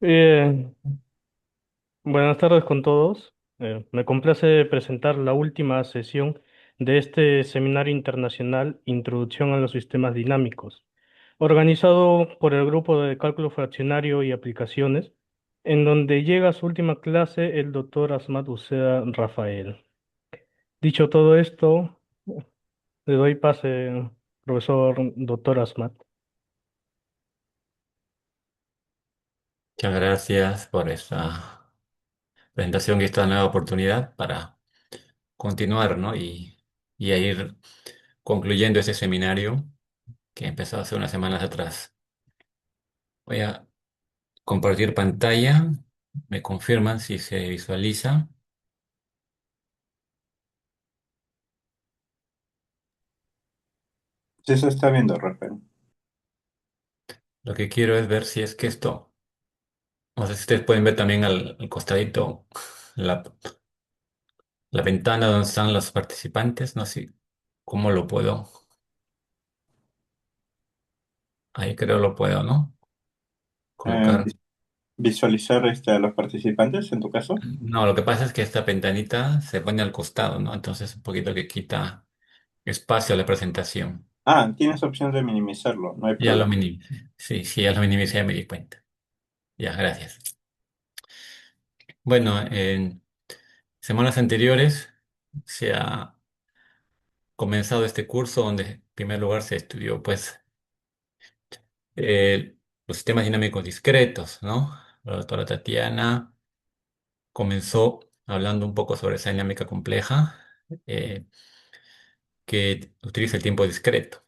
Bien, buenas tardes con todos. Me complace presentar la última sesión de este seminario internacional Introducción a los Sistemas Dinámicos, organizado por el grupo de cálculo fraccionario y aplicaciones, en donde llega a su última clase el doctor Asmat Uceda Rafael. Dicho todo esto, le doy pase, profesor doctor Asmat. Muchas gracias por esta presentación y esta nueva oportunidad para continuar, ¿no? Y a ir concluyendo ese seminario que empezó hace unas semanas atrás. Voy a compartir pantalla. Me confirman si se visualiza. Sí, se está viendo, Rafael. Lo que quiero es ver si es que esto, no sé si ustedes pueden ver también al costadito la, la ventana donde están los participantes. No sé cómo lo puedo. Ahí creo lo puedo, ¿no? Colocar. Vis- Visualizar a los participantes, en tu caso. No, lo que pasa es que esta ventanita se pone al costado, ¿no? Entonces un poquito que quita espacio a la presentación. Ah, tienes opción de minimizarlo, no hay Ya lo problema. minimicé. Sí, sí, ya lo minimicé, ya me di cuenta. Ya, gracias. Bueno, en semanas anteriores se ha comenzado este curso donde en primer lugar se estudió, pues, los sistemas dinámicos discretos, ¿no? La doctora Tatiana comenzó hablando un poco sobre esa dinámica compleja eh, que utiliza el tiempo discreto.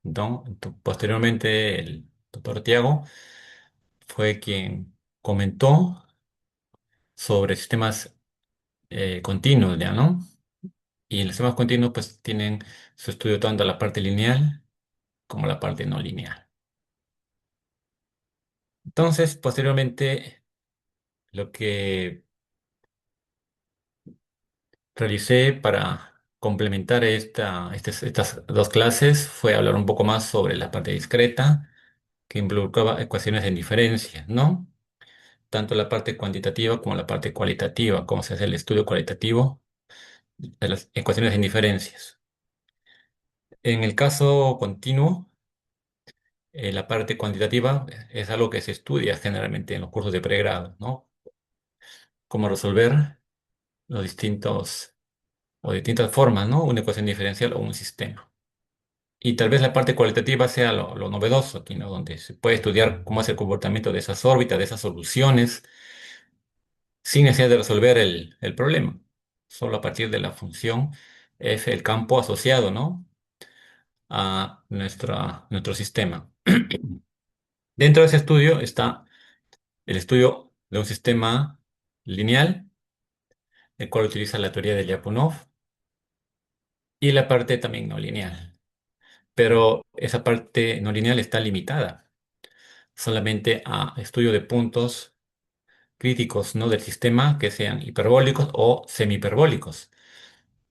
¿No? Posteriormente, el doctor Tiago fue quien comentó sobre sistemas continuos, ¿ya, no? Y los sistemas continuos pues tienen su estudio tanto la parte lineal como la parte no lineal. Entonces, posteriormente, lo que realicé para complementar estas dos clases fue hablar un poco más sobre la parte discreta, que involucraba ecuaciones en diferencias, ¿no? Tanto la parte cuantitativa como la parte cualitativa, cómo se hace el estudio cualitativo de las ecuaciones de indiferencias. En el caso continuo, la parte cuantitativa es algo que se estudia generalmente en los cursos de pregrado, ¿no? Cómo resolver los distintos o distintas formas, ¿no? Una ecuación diferencial o un sistema. Y tal vez la parte cualitativa sea lo novedoso aquí, ¿no? Donde se puede estudiar cómo es el comportamiento de esas órbitas, de esas soluciones, sin necesidad de resolver el problema, solo a partir de la función f, el campo asociado, ¿no? A nuestro sistema. Dentro de ese estudio está el estudio de un sistema lineal, el cual utiliza la teoría de Lyapunov, y la parte también no lineal. Pero esa parte no lineal está limitada solamente a estudio de puntos críticos, ¿no? Del sistema que sean hiperbólicos o semihiperbólicos.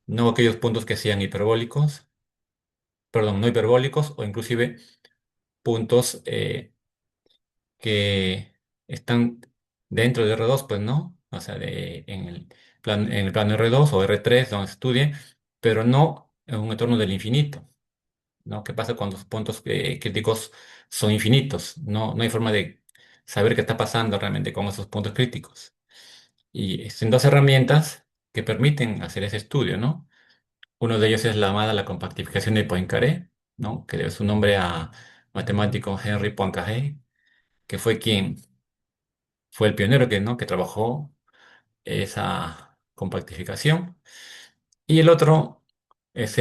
No aquellos puntos que sean hiperbólicos, perdón, no hiperbólicos o inclusive puntos que están dentro de R2, pues no, o sea, en el plano R2 o R3, donde se estudie, pero no en un entorno del infinito, ¿no? ¿Qué pasa cuando los puntos críticos son infinitos? No, no hay forma de saber qué está pasando realmente con esos puntos críticos. Y existen dos herramientas que permiten hacer ese estudio, ¿no? Uno de ellos es la llamada la compactificación de Poincaré, ¿no? Que debe su nombre a matemático Henri Poincaré, que fue quien fue el pionero que trabajó esa compactificación. Y el otro es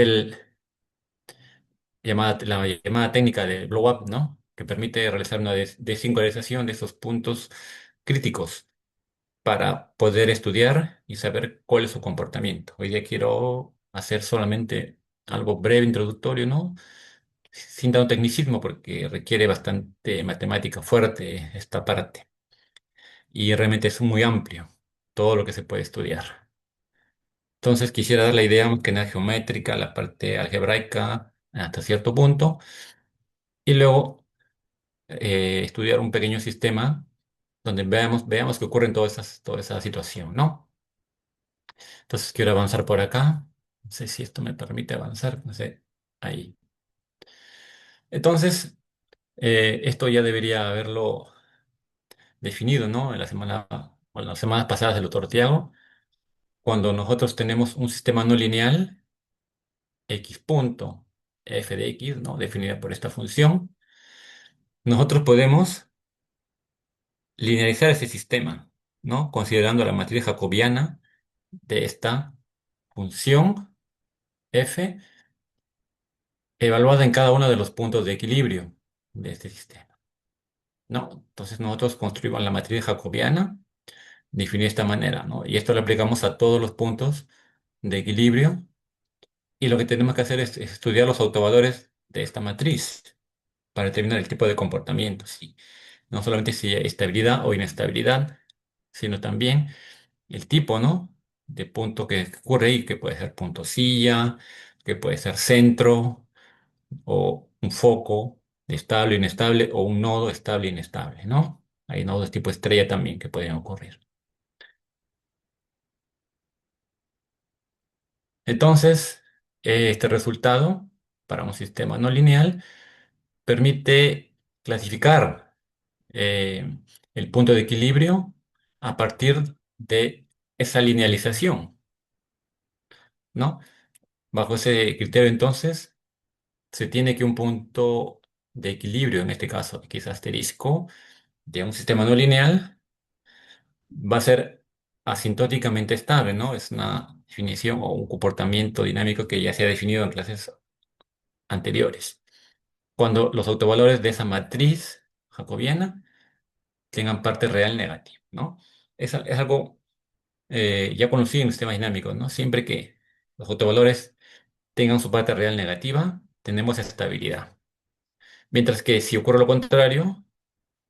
la llamada técnica de blow up, ¿no? Que permite realizar una desingularización de esos puntos críticos para poder estudiar y saber cuál es su comportamiento. Hoy día quiero hacer solamente algo breve, introductorio, ¿no? Sin tanto tecnicismo, porque requiere bastante matemática fuerte esta parte. Y realmente es muy amplio todo lo que se puede estudiar. Entonces quisiera dar la idea más que nada geométrica, la parte algebraica hasta cierto punto, y luego estudiar un pequeño sistema donde veamos que ocurre en toda esa situación, ¿no? Entonces quiero avanzar por acá. No sé si esto me permite avanzar. No sé. Ahí. Entonces, esto ya debería haberlo definido, ¿no? En la semana, o en las semanas pasadas del doctor Tiago, cuando nosotros tenemos un sistema no lineal, x punto f de x, ¿no? Definida por esta función, nosotros podemos linealizar ese sistema, ¿no? Considerando la matriz jacobiana de esta función f evaluada en cada uno de los puntos de equilibrio de este sistema, ¿no? Entonces nosotros construimos la matriz jacobiana definida de esta manera, ¿no? Y esto lo aplicamos a todos los puntos de equilibrio y lo que tenemos que hacer es estudiar los autovalores de esta matriz para determinar el tipo de comportamiento, ¿sí? No solamente si hay estabilidad o inestabilidad, sino también el tipo, ¿no? De punto que ocurre ahí, que puede ser punto silla, que puede ser centro, o un foco estable, inestable, o un nodo estable, inestable, ¿no? Hay nodos tipo estrella también que pueden ocurrir. Entonces, este resultado para un sistema no lineal permite clasificar el punto de equilibrio a partir de esa linealización, ¿no? Bajo ese criterio, entonces, se tiene que un punto de equilibrio, en este caso X asterisco, de un sistema no lineal, va a ser asintóticamente estable, ¿no? Es una definición o un comportamiento dinámico que ya se ha definido en clases anteriores. Cuando los autovalores de esa matriz jacobiana tengan parte real negativa, ¿no? Es algo ya conocido en sistemas dinámicos, ¿no? Siempre que los autovalores tengan su parte real negativa, tenemos estabilidad. Mientras que si ocurre lo contrario,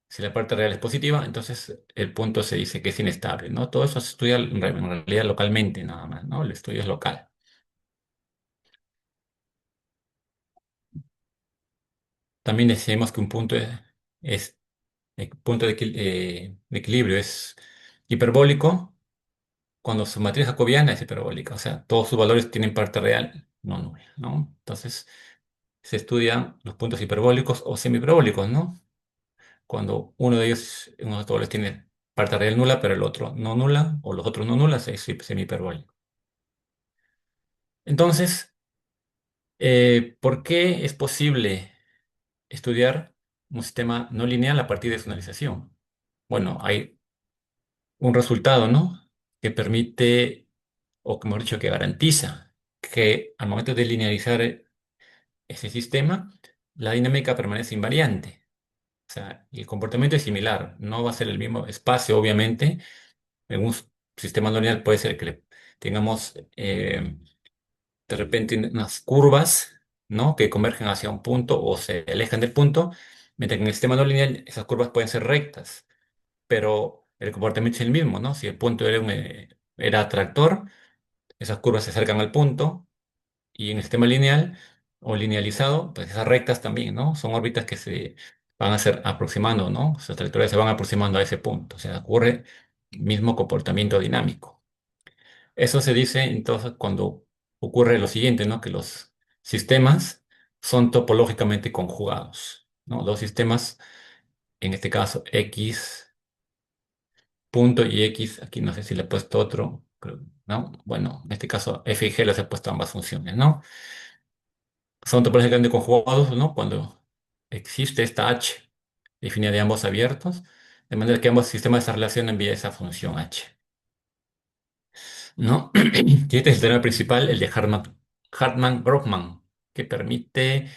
si la parte real es positiva, entonces el punto se dice que es inestable, ¿no? Todo eso se estudia en realidad localmente nada más, ¿no? El estudio es local. También decimos que un punto es el punto de equilibrio es hiperbólico cuando su matriz jacobiana es hiperbólica, o sea, todos sus valores tienen parte real, no nula, ¿no? Entonces se estudian los puntos hiperbólicos o semihiperbólicos, ¿no? Cuando uno de estos valores tiene parte real nula, pero el otro no nula, o los otros no nulas, es semihiperbólico. Entonces, ¿por qué es posible estudiar un sistema no lineal a partir de su analización? Bueno, hay un resultado, ¿no? Que permite, o que hemos dicho, que garantiza que al momento de linealizar ese sistema, la dinámica permanece invariante. O sea, y el comportamiento es similar. No va a ser el mismo espacio, obviamente. En un sistema no lineal puede ser que tengamos de repente unas curvas, ¿no? Que convergen hacia un punto o se alejan del punto, mientras que en el sistema no lineal esas curvas pueden ser rectas, pero el comportamiento es el mismo, ¿no? Si el punto era atractor, esas curvas se acercan al punto, y en el sistema lineal o linealizado, pues esas rectas también, ¿no? Son órbitas que se van a ser aproximando, ¿no? Sus trayectorias se van aproximando a ese punto, o sea, ocurre el mismo comportamiento dinámico. Eso se dice entonces cuando ocurre lo siguiente, ¿no? Que los sistemas son topológicamente conjugados, ¿no? Dos sistemas, en este caso X punto y X, aquí no sé si le he puesto otro, ¿no? Bueno, en este caso F y G les he puesto ambas funciones, ¿no? Son topológicamente conjugados, ¿no? Cuando existe esta H definida de ambos abiertos, de manera que ambos sistemas se relacionan vía esa función H, ¿no? Y este es el teorema principal, el de Hartman-Brockman, que permite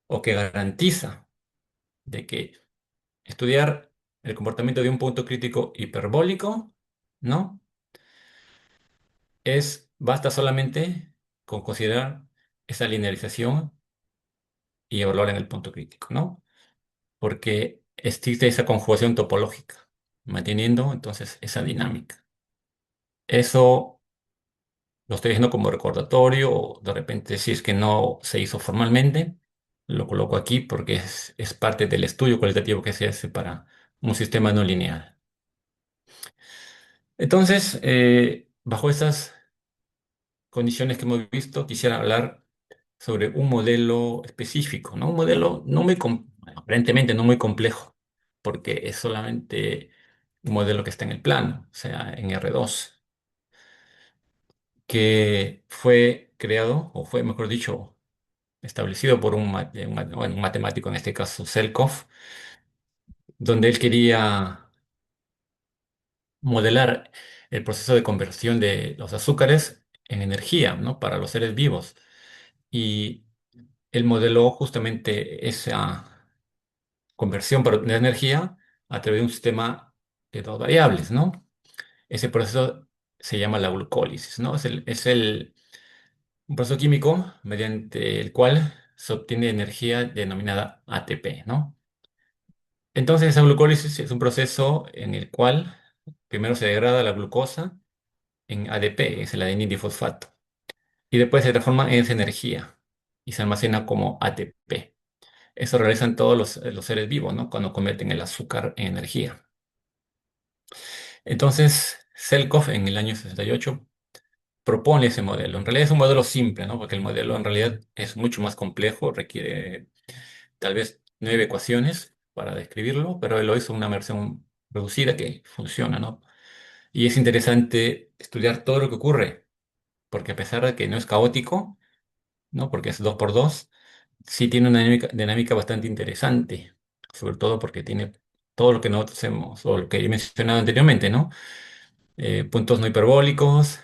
o que garantiza de que estudiar el comportamiento de un punto crítico hiperbólico, ¿no? Basta solamente con considerar esa linealización y evaluar en el punto crítico, ¿no? Porque existe esa conjugación topológica, manteniendo entonces esa dinámica. Eso lo estoy diciendo como recordatorio, o de repente si es que no se hizo formalmente, lo coloco aquí porque es parte del estudio cualitativo que se hace para un sistema no lineal. Entonces, bajo estas condiciones que hemos visto, quisiera hablar sobre un modelo específico, ¿no? Un modelo no muy, bueno, aparentemente no muy complejo, porque es solamente un modelo que está en el plano, o sea, en R2, que fue creado, o fue, mejor dicho, establecido por bueno, un matemático, en este caso Selkov, donde él quería modelar el proceso de conversión de los azúcares en energía, ¿no? Para los seres vivos. Y él modeló justamente esa conversión de energía a través de un sistema de dos variables, ¿no? Ese proceso se llama la glucólisis, ¿no? Un proceso químico mediante el cual se obtiene energía denominada ATP, ¿no? Entonces, esa glucólisis es un proceso en el cual primero se degrada la glucosa en ADP, es el adenina difosfato, y después se transforma en esa energía y se almacena como ATP. Eso realizan todos los seres vivos, ¿no? Cuando convierten el azúcar en energía. Entonces, Selkov en el año 68 propone ese modelo. En realidad es un modelo simple, ¿no? Porque el modelo en realidad es mucho más complejo, requiere tal vez 9 ecuaciones para describirlo, pero él lo hizo en una versión reducida que funciona, ¿no? Y es interesante estudiar todo lo que ocurre, porque a pesar de que no es caótico, ¿no? Porque es 2 por 2, sí tiene una dinámica bastante interesante, sobre todo porque tiene todo lo que nosotros hemos, o lo que he mencionado anteriormente, ¿no? Puntos no hiperbólicos,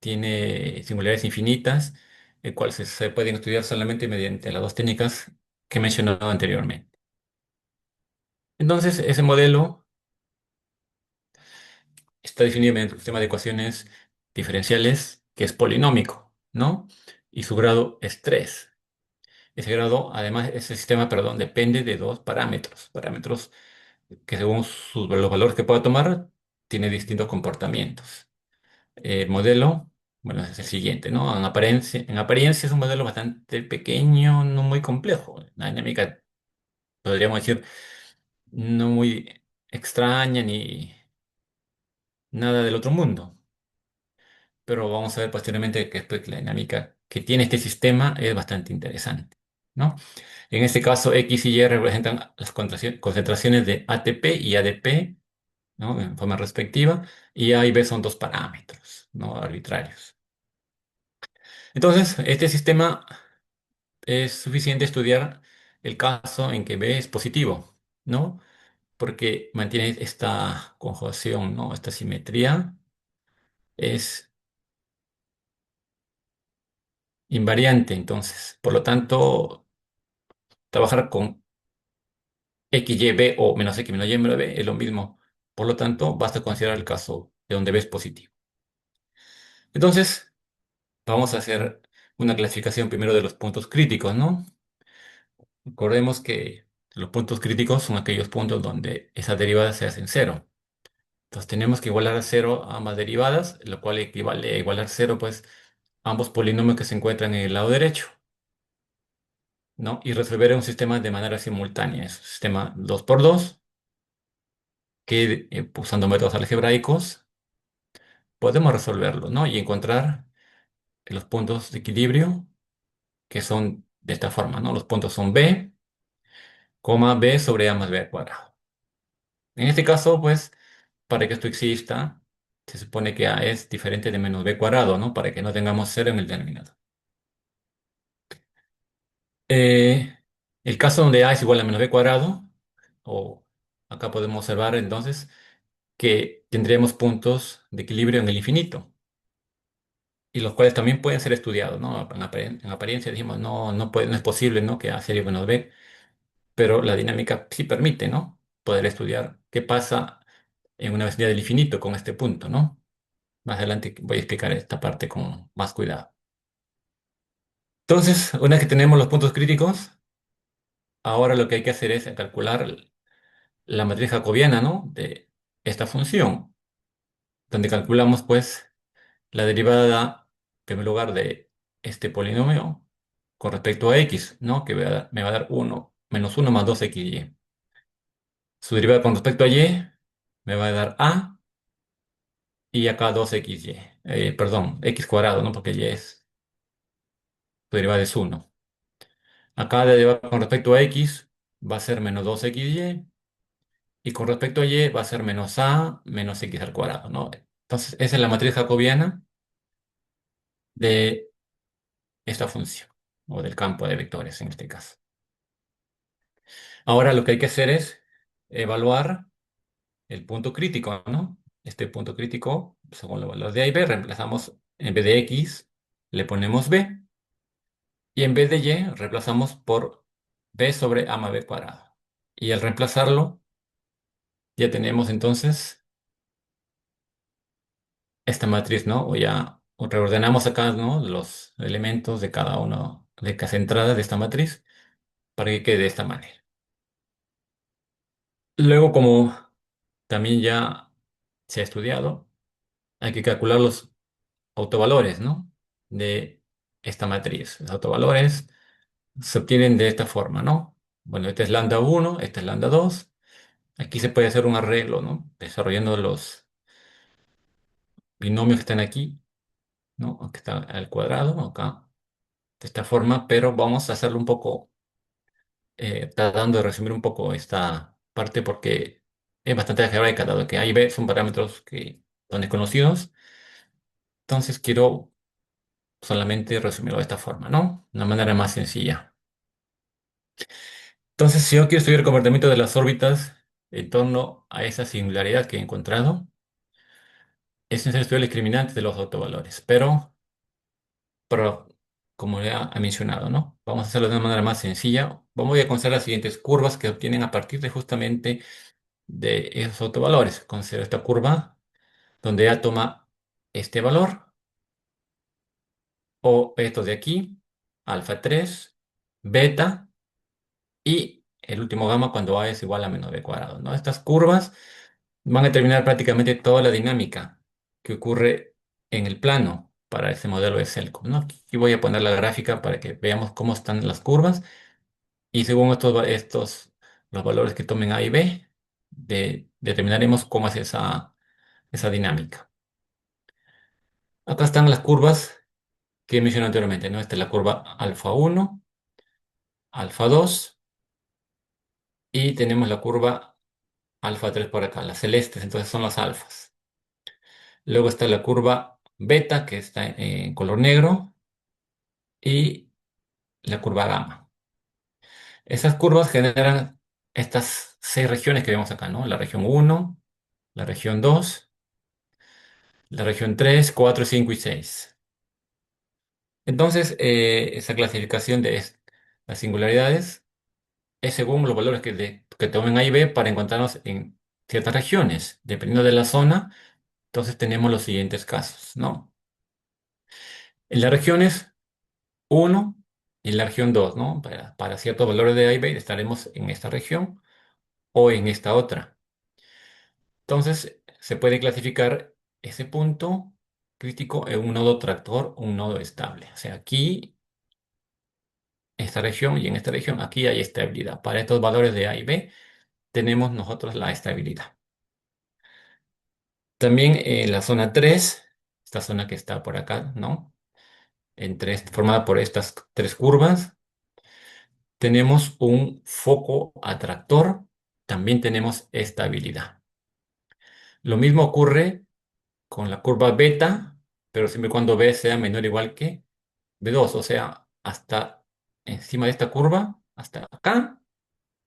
tiene singularidades infinitas, el cual se pueden estudiar solamente mediante las dos técnicas que he mencionado anteriormente. Entonces, ese modelo está definido mediante un sistema de ecuaciones diferenciales que es polinómico, ¿no? Y su grado es 3. Ese grado, además, ese sistema, perdón, depende de dos parámetros que según los valores que pueda tomar, tiene distintos comportamientos. El modelo, bueno, es el siguiente, ¿no? En apariencia es un modelo bastante pequeño, no muy complejo. La dinámica, podríamos decir, no muy extraña ni nada del otro mundo. Pero vamos a ver posteriormente que después la dinámica que tiene este sistema es bastante interesante, ¿no? En este caso, X y Y representan las concentraciones de ATP y ADP, ¿no? En forma respectiva, y A y B son dos parámetros, ¿no? Arbitrarios. Entonces, este sistema es suficiente estudiar el caso en que B es positivo, ¿no? Porque mantiene esta conjugación, ¿no? Esta simetría es invariante, entonces. Por lo tanto, trabajar con X, Y, B o menos X menos Y menos B es lo mismo. Por lo tanto, basta considerar el caso de donde B es positivo. Entonces, vamos a hacer una clasificación primero de los puntos críticos, ¿no? Recordemos que los puntos críticos son aquellos puntos donde esas derivadas se hacen cero. Entonces tenemos que igualar a cero a ambas derivadas, lo cual equivale a igualar cero, pues, ambos polinomios que se encuentran en el lado derecho, ¿no? Y resolver un sistema de manera simultánea. Es un sistema 2 por 2 que usando métodos algebraicos podemos resolverlo, ¿no? Y encontrar los puntos de equilibrio que son de esta forma, ¿no? Los puntos son b, b sobre a más b al cuadrado. En este caso, pues, para que esto exista, se supone que a es diferente de menos b cuadrado, ¿no? Para que no tengamos cero en el denominador. Eh, el caso donde a es igual a menos b cuadrado, o acá podemos observar entonces que tendremos puntos de equilibrio en el infinito, y los cuales también pueden ser estudiados, ¿no? En apariencia dijimos, no, no es posible, ¿no? Que a sea igual a menos b, pero la dinámica sí permite, ¿no? Poder estudiar qué pasa en una vecindad del infinito con este punto, ¿no? Más adelante voy a explicar esta parte con más cuidado. Entonces, una vez que tenemos los puntos críticos, ahora lo que hay que hacer es calcular la matriz jacobiana, ¿no? De esta función, donde calculamos, pues, la derivada, en primer lugar, de este polinomio con respecto a x, ¿no? Que me va a dar 1 menos 1 más 2xy. Su derivada con respecto a y me va a dar a y acá 2xy. Perdón, x cuadrado, ¿no? Porque y es, su derivada es 1. Acá la derivada con respecto a x va a ser menos 2xy y con respecto a y va a ser menos a menos x al cuadrado, ¿no? Entonces, esa es la matriz jacobiana de esta función, o del campo de vectores en este caso. Ahora lo que hay que hacer es evaluar el punto crítico, ¿no? Este punto crítico, según los valores de A y B, reemplazamos en vez de X, le ponemos B, y en vez de Y, reemplazamos por B sobre A más B cuadrado. Y al reemplazarlo, ya tenemos entonces esta matriz, ¿no? O ya reordenamos acá, ¿no? Los elementos de cada uno de cada entrada de esta matriz para que quede de esta manera. Luego, como también ya se ha estudiado, hay que calcular los autovalores, ¿no? De esta matriz. Los autovalores se obtienen de esta forma, ¿no? Bueno, este es lambda 1, este es lambda 2. Aquí se puede hacer un arreglo, ¿no? Desarrollando los binomios que están aquí, ¿no? Aquí está al cuadrado, acá, de esta forma, pero vamos a hacerlo un poco, tratando de resumir un poco esta parte porque es bastante algebraica, dado que A y B son parámetros que son desconocidos. Entonces quiero solamente resumirlo de esta forma, ¿no? Una manera más sencilla. Entonces, si yo quiero estudiar el comportamiento de las órbitas en torno a esa singularidad que he encontrado, es necesario estudiar el discriminante de los autovalores. Pero como ya he mencionado, ¿no? Vamos a hacerlo de una manera más sencilla. Vamos a considerar las siguientes curvas que obtienen a partir de justamente de esos autovalores. Considero esta curva donde A toma este valor o esto de aquí, alfa 3, beta y el último gamma cuando A es igual a menos b cuadrado, ¿no? Estas curvas van a determinar prácticamente toda la dinámica que ocurre en el plano para ese modelo de Selkov, ¿no? Aquí voy a poner la gráfica para que veamos cómo están las curvas y según los valores que tomen A y B, determinaremos cómo es esa dinámica. Acá están las curvas que mencioné anteriormente, ¿no? Esta es la curva alfa 1, alfa 2 y tenemos la curva alfa 3 por acá, las celestes, entonces son las alfas. Luego está la curva beta, que está en color negro, y la curva gamma. Esas curvas generan estas seis regiones que vemos acá, ¿no? La región uno, la región 2, la región 3, 4, 5 y 6. Entonces, esa clasificación de las singularidades es según los valores que tomen A y B para encontrarnos en ciertas regiones. Dependiendo de la zona, entonces tenemos los siguientes casos, ¿no? En las regiones uno y en la región 2, ¿no? Para ciertos valores de A y B estaremos en esta región o en esta otra. Entonces, se puede clasificar ese punto crítico en un nodo tractor o un nodo estable. O sea, aquí, en esta región y en esta región, aquí hay estabilidad. Para estos valores de A y B, tenemos nosotros la estabilidad. También en la zona 3, esta zona que está por acá, ¿no? Formada por estas tres curvas, tenemos un foco atractor, también tenemos estabilidad. Lo mismo ocurre con la curva beta, pero siempre y cuando B sea menor o igual que B2, o sea, hasta encima de esta curva, hasta acá,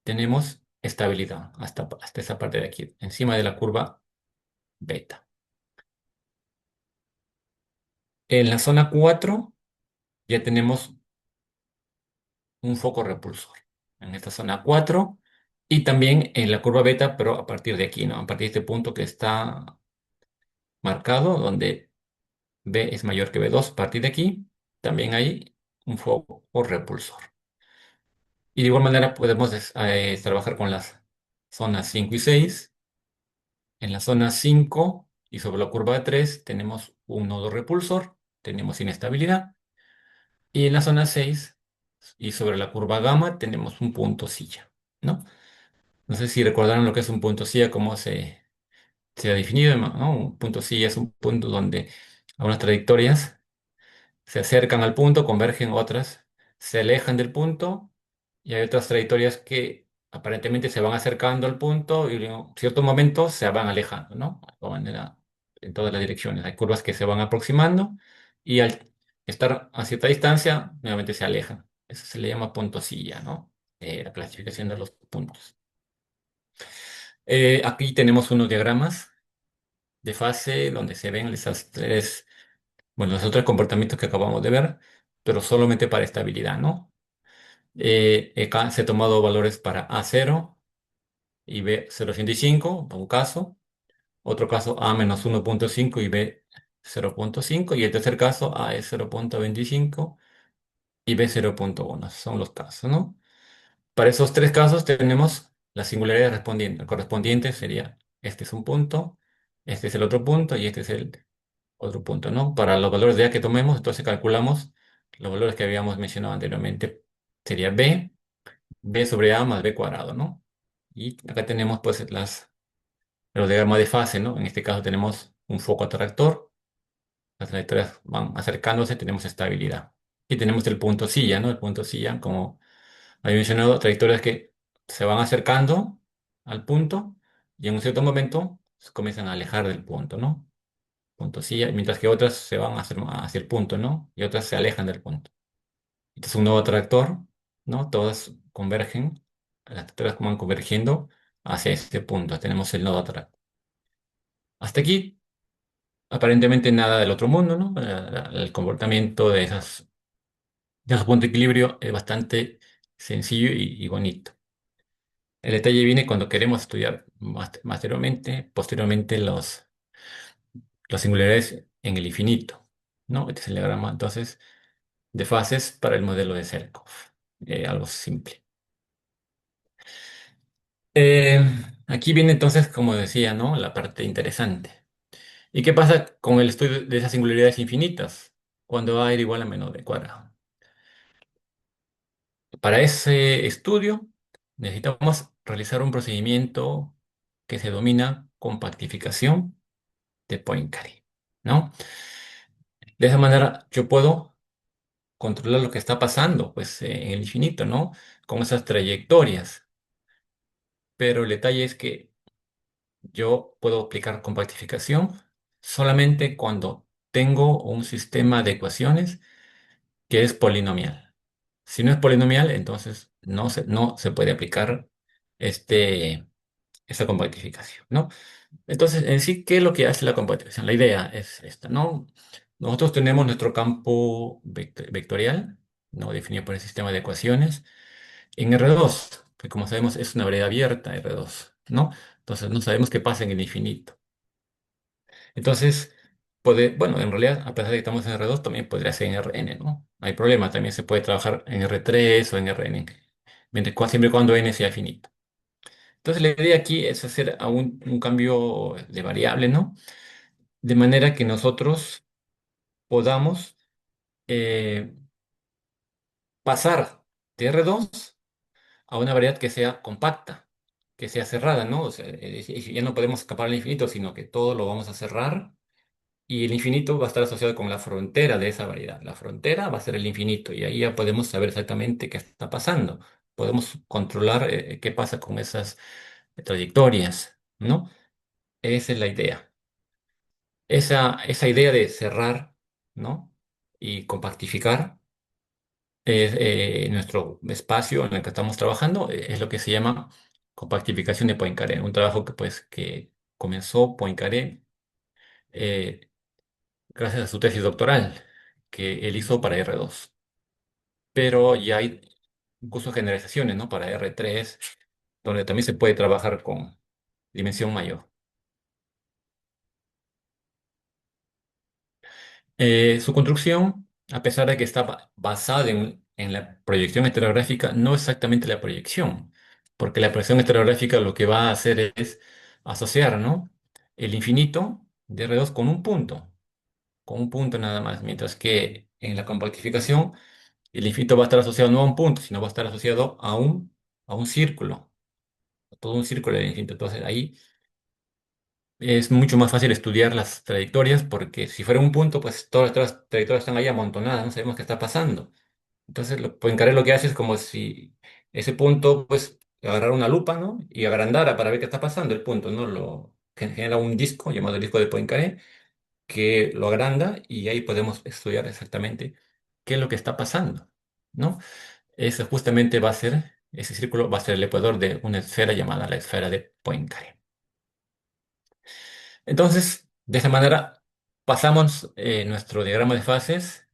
tenemos estabilidad, hasta esa parte de aquí, encima de la curva beta. En la zona 4 ya tenemos un foco repulsor, en esta zona 4 y también en la curva beta, pero a partir de aquí, ¿no? A partir de este punto que está marcado, donde B es mayor que B2, a partir de aquí, también hay un foco repulsor. Y de igual manera podemos trabajar con las zonas 5 y 6. En la zona 5 y sobre la curva de 3 tenemos un nodo repulsor, tenemos inestabilidad. Y en la zona 6 y sobre la curva gamma tenemos un punto silla, ¿no? No sé si recordaron lo que es un punto CIA, cómo se ha definido, ¿no? Un punto CIA es un punto donde a unas trayectorias se acercan al punto, convergen, otras se alejan del punto y hay otras trayectorias que aparentemente se van acercando al punto y en cierto momento se van alejando, ¿no? De manera en todas las direcciones. Hay curvas que se van aproximando y al estar a cierta distancia, nuevamente se alejan. Eso se le llama punto silla, ¿no? La clasificación de los puntos. Aquí tenemos unos diagramas de fase donde se ven esas tres, bueno, los otros comportamientos que acabamos de ver, pero solamente para estabilidad, ¿no? Acá se han tomado valores para A0 y B0,85, por un caso, otro caso A-1,5 y B 0,5 y el tercer caso A es 0,25 y B 0,1. Son los casos, ¿no? Para esos tres casos tenemos la singularidad respondiente. El correspondiente sería, este es un punto, este es el otro punto y este es el otro punto, ¿no? Para los valores de A que tomemos, entonces calculamos los valores que habíamos mencionado anteriormente. Sería B sobre A más B cuadrado, ¿no? Y acá tenemos pues los diagramas de fase, ¿no? En este caso tenemos un foco atractor, las trayectorias van acercándose, tenemos estabilidad. Y tenemos el punto silla, ¿no? El punto silla, como había mencionado, trayectorias que se van acercando al punto y en un cierto momento se comienzan a alejar del punto, ¿no? Punto silla, mientras que otras se van hacia el punto, ¿no? Y otras se alejan del punto. Este es un nuevo tractor, ¿no? Todas convergen, las tractoras van convergiendo hacia este punto. Tenemos el nodo tractor. Hasta aquí, aparentemente nada del otro mundo, ¿no? El comportamiento de esos puntos de equilibrio es bastante sencillo y bonito. El detalle viene cuando queremos estudiar posteriormente las singularidades en el infinito, ¿no? Este es el diagrama, entonces, de fases para el modelo de Cerco. Algo simple. Eh, Aquí viene entonces, como decía, ¿no? La parte interesante. ¿Y qué pasa con el estudio de esas singularidades infinitas? Cuando A era igual a menos b cuadrado. Para ese estudio necesitamos realizar un procedimiento que se denomina compactificación de Poincaré, ¿no? De esa manera yo puedo controlar lo que está pasando, pues, en el infinito, ¿no? Con esas trayectorias. Pero el detalle es que yo puedo aplicar compactificación solamente cuando tengo un sistema de ecuaciones que es polinomial. Si no es polinomial, entonces no se puede aplicar este, esta compactificación, ¿no? Entonces, en sí, ¿qué es lo que hace la compactificación? La idea es esta, ¿no? Nosotros tenemos nuestro campo vectorial, ¿no? Definido por el sistema de ecuaciones, en R2, que como sabemos es una variedad abierta, R2, ¿no? Entonces, no sabemos qué pasa en el infinito. Entonces, bueno, en realidad, a pesar de que estamos en R2, también podría ser en Rn, ¿no? No hay problema, también se puede trabajar en R3 o en Rn, siempre y cuando n sea finito. Entonces, la idea aquí es hacer un cambio de variable, ¿no? De manera que nosotros podamos eh, pasar de R2 a una variedad que sea compacta, que sea cerrada, ¿no? O sea, ya no podemos escapar al infinito, sino que todo lo vamos a cerrar. Y el infinito va a estar asociado con la frontera de esa variedad. La frontera va a ser el infinito y ahí ya podemos saber exactamente qué está pasando. Podemos controlar qué pasa con esas trayectorias, ¿no? Esa es la idea. Esa idea de cerrar, ¿no? Y compactificar nuestro espacio en el que estamos trabajando, es lo que se llama compactificación de Poincaré. Un trabajo que comenzó Poincaré gracias a su tesis doctoral que él hizo para R2. Pero ya hay incluso generalizaciones, ¿no? Para R3, donde también se puede trabajar con dimensión mayor. Su construcción, a pesar de que está basada en la proyección estereográfica, no exactamente la proyección, porque la proyección estereográfica lo que va a hacer es asociar, ¿no? El infinito de R2 con un punto nada más, mientras que en la compactificación el infinito va a estar asociado no a un punto, sino va a estar asociado a un círculo. todo un círculo del infinito. Entonces ahí es mucho más fácil estudiar las trayectorias porque si fuera un punto, pues todas las trayectorias están ahí amontonadas, no sabemos qué está pasando. Entonces, Poincaré lo que hace es como si ese punto, pues, agarrar una lupa, ¿no? Y agrandara para ver qué está pasando el punto, ¿no? Genera un disco llamado el disco de Poincaré que lo agranda y ahí podemos estudiar exactamente qué es lo que está pasando, ¿no? Eso justamente va a ser, ese círculo va a ser el ecuador de una esfera llamada la esfera de Poincaré. Entonces, de esa manera, pasamos nuestro diagrama de fases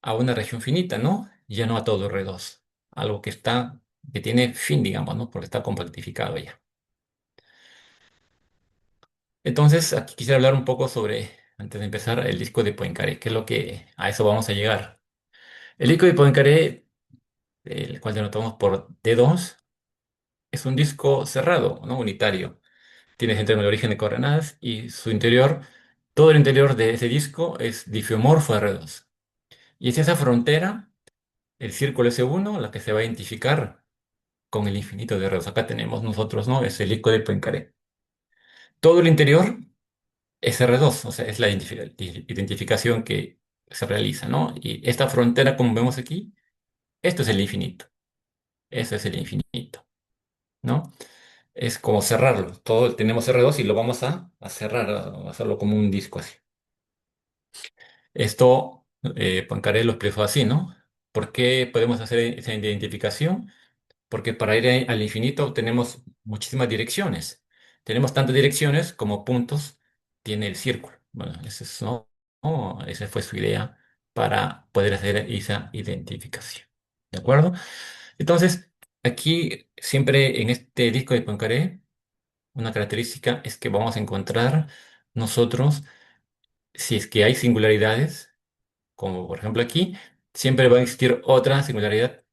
a una región finita, ¿no? Ya no a todo R2, algo que tiene fin, digamos, ¿no? Porque está compactificado ya. Entonces, aquí quisiera hablar un poco sobre, antes de empezar, el disco de Poincaré, que es lo que a eso vamos a llegar. El disco de Poincaré, el cual denotamos por D2, es un disco cerrado, ¿no? Unitario. Tiene centro en el origen de coordenadas y su interior, todo el interior de ese disco es difiomorfo R2. Y es esa frontera, el círculo S1, la que se va a identificar con el infinito de redes. Acá tenemos nosotros, ¿no? Es el icono de Poincaré. Todo el interior es R2, o sea, es la identificación que se realiza, ¿no? Y esta frontera, como vemos aquí, esto es el infinito. Eso es el infinito, ¿no? Es como cerrarlo. Todo tenemos R2 y lo vamos a cerrar, a hacerlo como un disco así. Esto, Poincaré lo expresó así, ¿no? ¿Por qué podemos hacer esa identificación? Porque para ir al infinito tenemos muchísimas direcciones. Tenemos tantas direcciones como puntos tiene el círculo. Bueno, esa fue su idea para poder hacer esa identificación. ¿De acuerdo? Entonces, aquí siempre en este disco de Poincaré, una característica es que vamos a encontrar nosotros, si es que hay singularidades, como por ejemplo aquí, siempre va a existir otra singularidad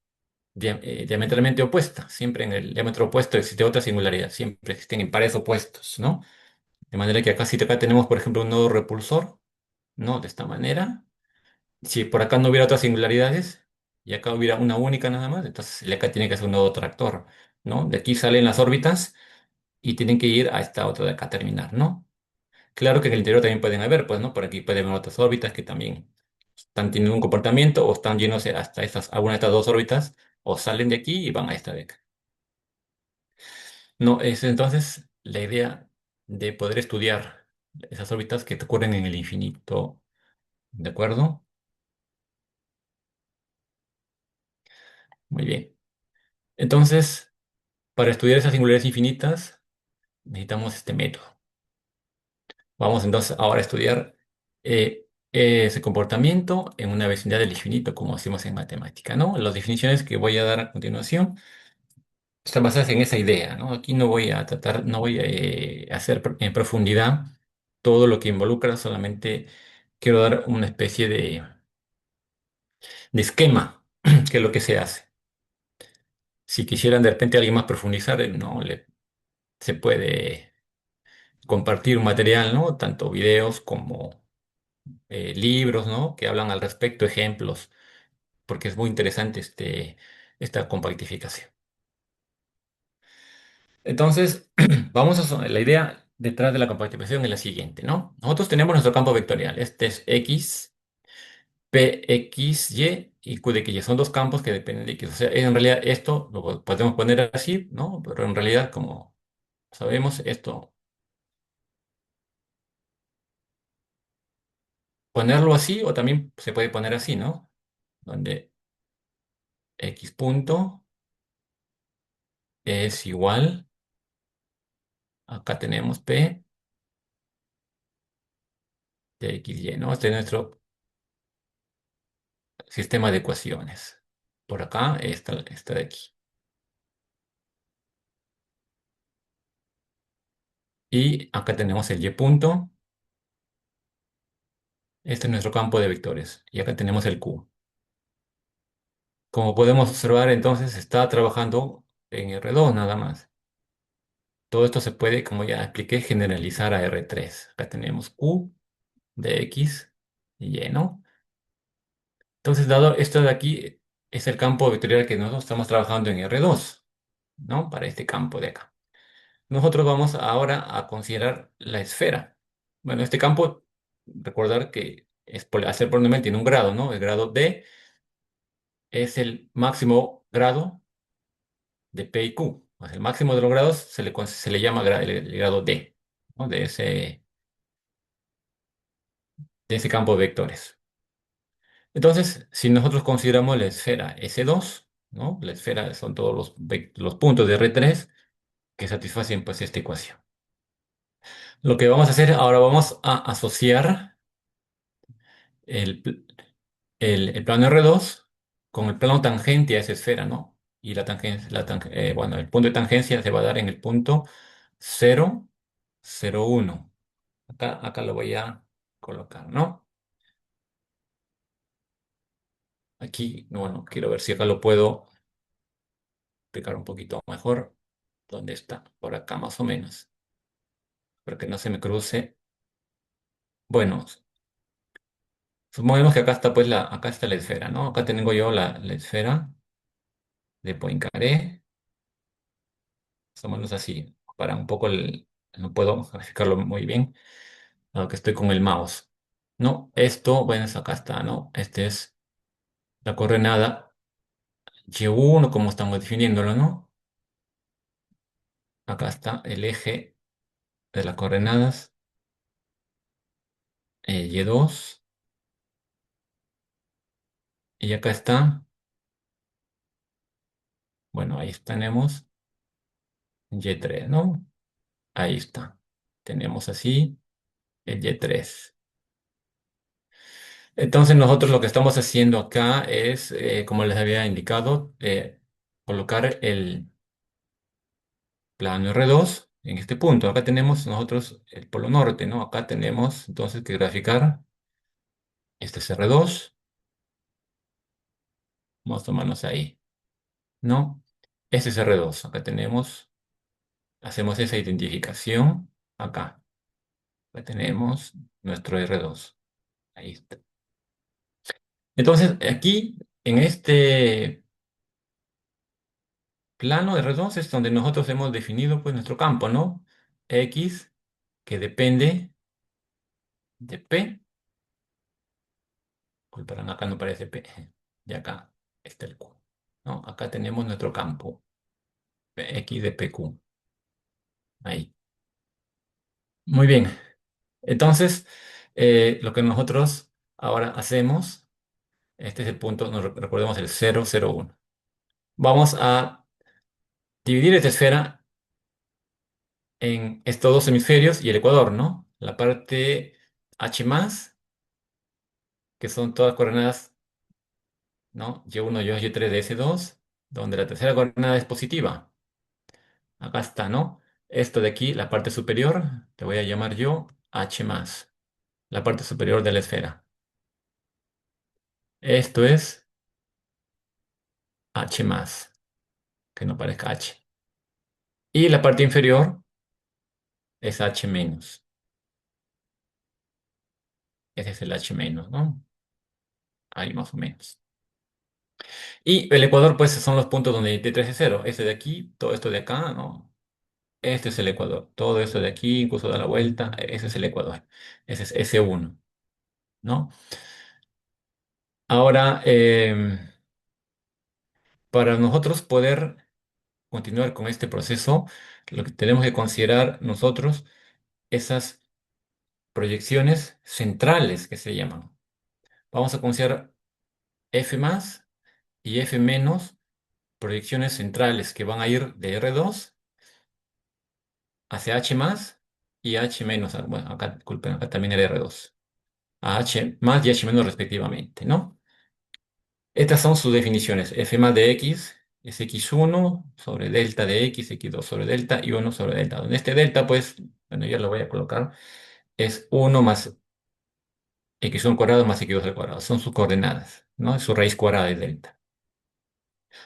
diametralmente opuesta. Siempre en el diámetro opuesto existe otra singularidad. Siempre existen en pares opuestos, ¿no? De manera que acá, si acá tenemos, por ejemplo, un nodo repulsor, ¿no? De esta manera. Si por acá no hubiera otras singularidades y acá hubiera una única nada más, entonces el acá tiene que ser un nodo tractor, ¿no? De aquí salen las órbitas y tienen que ir a esta otra de acá a terminar, ¿no? Claro que en el interior también pueden haber, pues, ¿no? Por aquí pueden haber otras órbitas que también están teniendo un comportamiento o están yéndose hasta alguna de estas dos órbitas o salen de aquí y van a esta de acá. No, es entonces la idea de poder estudiar esas órbitas que ocurren en el infinito, ¿de acuerdo? Muy bien. Entonces, para estudiar esas singularidades infinitas, necesitamos este método. Vamos entonces ahora a estudiar ese comportamiento en una vecindad del infinito, como hacemos en matemática, ¿no? Las definiciones que voy a dar a continuación están basadas en esa idea, ¿no? Aquí no voy a tratar, no voy a hacer en profundidad todo lo que involucra, solamente quiero dar una especie de esquema, que es lo que se hace. Si quisieran de repente alguien más profundizar, no, se puede compartir un material, ¿no? Tanto videos como libros, ¿no? Que hablan al respecto, ejemplos, porque es muy interesante esta compactificación. Entonces, la idea detrás de la compactificación es la siguiente, ¿no? Nosotros tenemos nuestro campo vectorial. Este es X, P, X, y Q de X. Son dos campos que dependen de X. O sea, en realidad esto lo podemos poner así, ¿no? Pero en realidad, como sabemos, esto, ponerlo así o también se puede poner así, ¿no? Donde X punto es igual, acá tenemos P de XY, ¿no? Este es nuestro sistema de ecuaciones. Por acá, esta de aquí. Y acá tenemos el Y punto. Este es nuestro campo de vectores. Y acá tenemos el Q. Como podemos observar, entonces está trabajando en R2 nada más. Todo esto se puede, como ya expliqué, generalizar a R3. Acá tenemos Q de X y Y, ¿no? Entonces, dado esto de aquí, es el campo vectorial que nosotros estamos trabajando en R2. ¿no? Para este campo de acá. Nosotros vamos ahora a considerar la esfera. Bueno, este campo, recordar que al ser polinomial tiene un grado, ¿no? El grado D es el máximo grado de P y Q. O sea, el máximo de los grados se le llama el grado D, ¿no? De ese campo de vectores. Entonces, si nosotros consideramos la esfera S2, ¿no? La esfera son todos los puntos de R3 que satisfacen pues esta ecuación. Lo que vamos a hacer ahora, vamos a asociar el, pl- el plano R2 con el plano tangente a esa esfera, ¿no? Y la tangencia, bueno, el punto de tangencia se va a dar en el punto 0, 0, 1. Acá lo voy a colocar, ¿no? Aquí, bueno, quiero ver si acá lo puedo explicar un poquito mejor. ¿Dónde está? Por acá más o menos. Para que no se me cruce. Bueno, supongamos que acá está pues acá está la esfera, ¿no? Acá tengo yo la esfera de Poincaré. Más o menos así. Para un poco no puedo graficarlo muy bien, aunque estoy con el mouse. No, esto, bueno, acá está, ¿no? Este es la coordenada Y1, como estamos definiéndolo, ¿no? Acá está el eje de las coordenadas Y2. Y acá está, bueno, ahí tenemos Y3, ¿no? Ahí está. Tenemos así el Y3. Entonces nosotros lo que estamos haciendo acá es, como les había indicado, colocar el plano R2 en este punto. Acá tenemos nosotros el polo norte, ¿no? Acá tenemos entonces que graficar este es R2, más o menos ahí, ¿no? Este es R2. Acá tenemos, hacemos esa identificación acá. Acá tenemos nuestro R2. Ahí está. Entonces, aquí, en este plano de R2 es donde nosotros hemos definido pues nuestro campo, ¿no? X que depende de P. Disculparán, acá no parece P. Y acá está el Q, ¿no? Acá tenemos nuestro campo, X de PQ. Ahí. Muy bien. Entonces, lo que nosotros ahora hacemos, este es el punto, recordemos el 0, 0, 1. Vamos a dividir esta esfera en estos dos hemisferios y el ecuador, ¿no? La parte H más, que son todas coordenadas, ¿no? Y1, Y2, Y3 de S2, donde la tercera coordenada es positiva. Acá está, ¿no? Esto de aquí, la parte superior, le voy a llamar yo H más, la parte superior de la esfera. Esto es H más, que no parezca H. Y la parte inferior es H menos. Ese es el H menos, ¿no? Ahí más o menos. Y el ecuador, pues, son los puntos donde T3 es cero. Este de aquí, todo esto de acá, ¿no? Este es el ecuador. Todo esto de aquí, incluso da la vuelta, ese es el ecuador. Ese es S1, ¿no? Ahora, para nosotros poder continuar con este proceso, lo que tenemos que considerar nosotros, esas proyecciones centrales que se llaman. Vamos a considerar F más y F menos proyecciones centrales que van a ir de R2 hacia H más y H menos. Bueno, acá, disculpen, acá también era R2. A H más y H menos respectivamente, ¿no? Estas son sus definiciones. F más de X es X1 sobre delta de X, X2 sobre delta y 1 sobre delta. Donde este delta, pues, bueno, ya lo voy a colocar, es 1 más X1 cuadrado más X2 al cuadrado. Son sus coordenadas, ¿no? Es su raíz cuadrada de delta.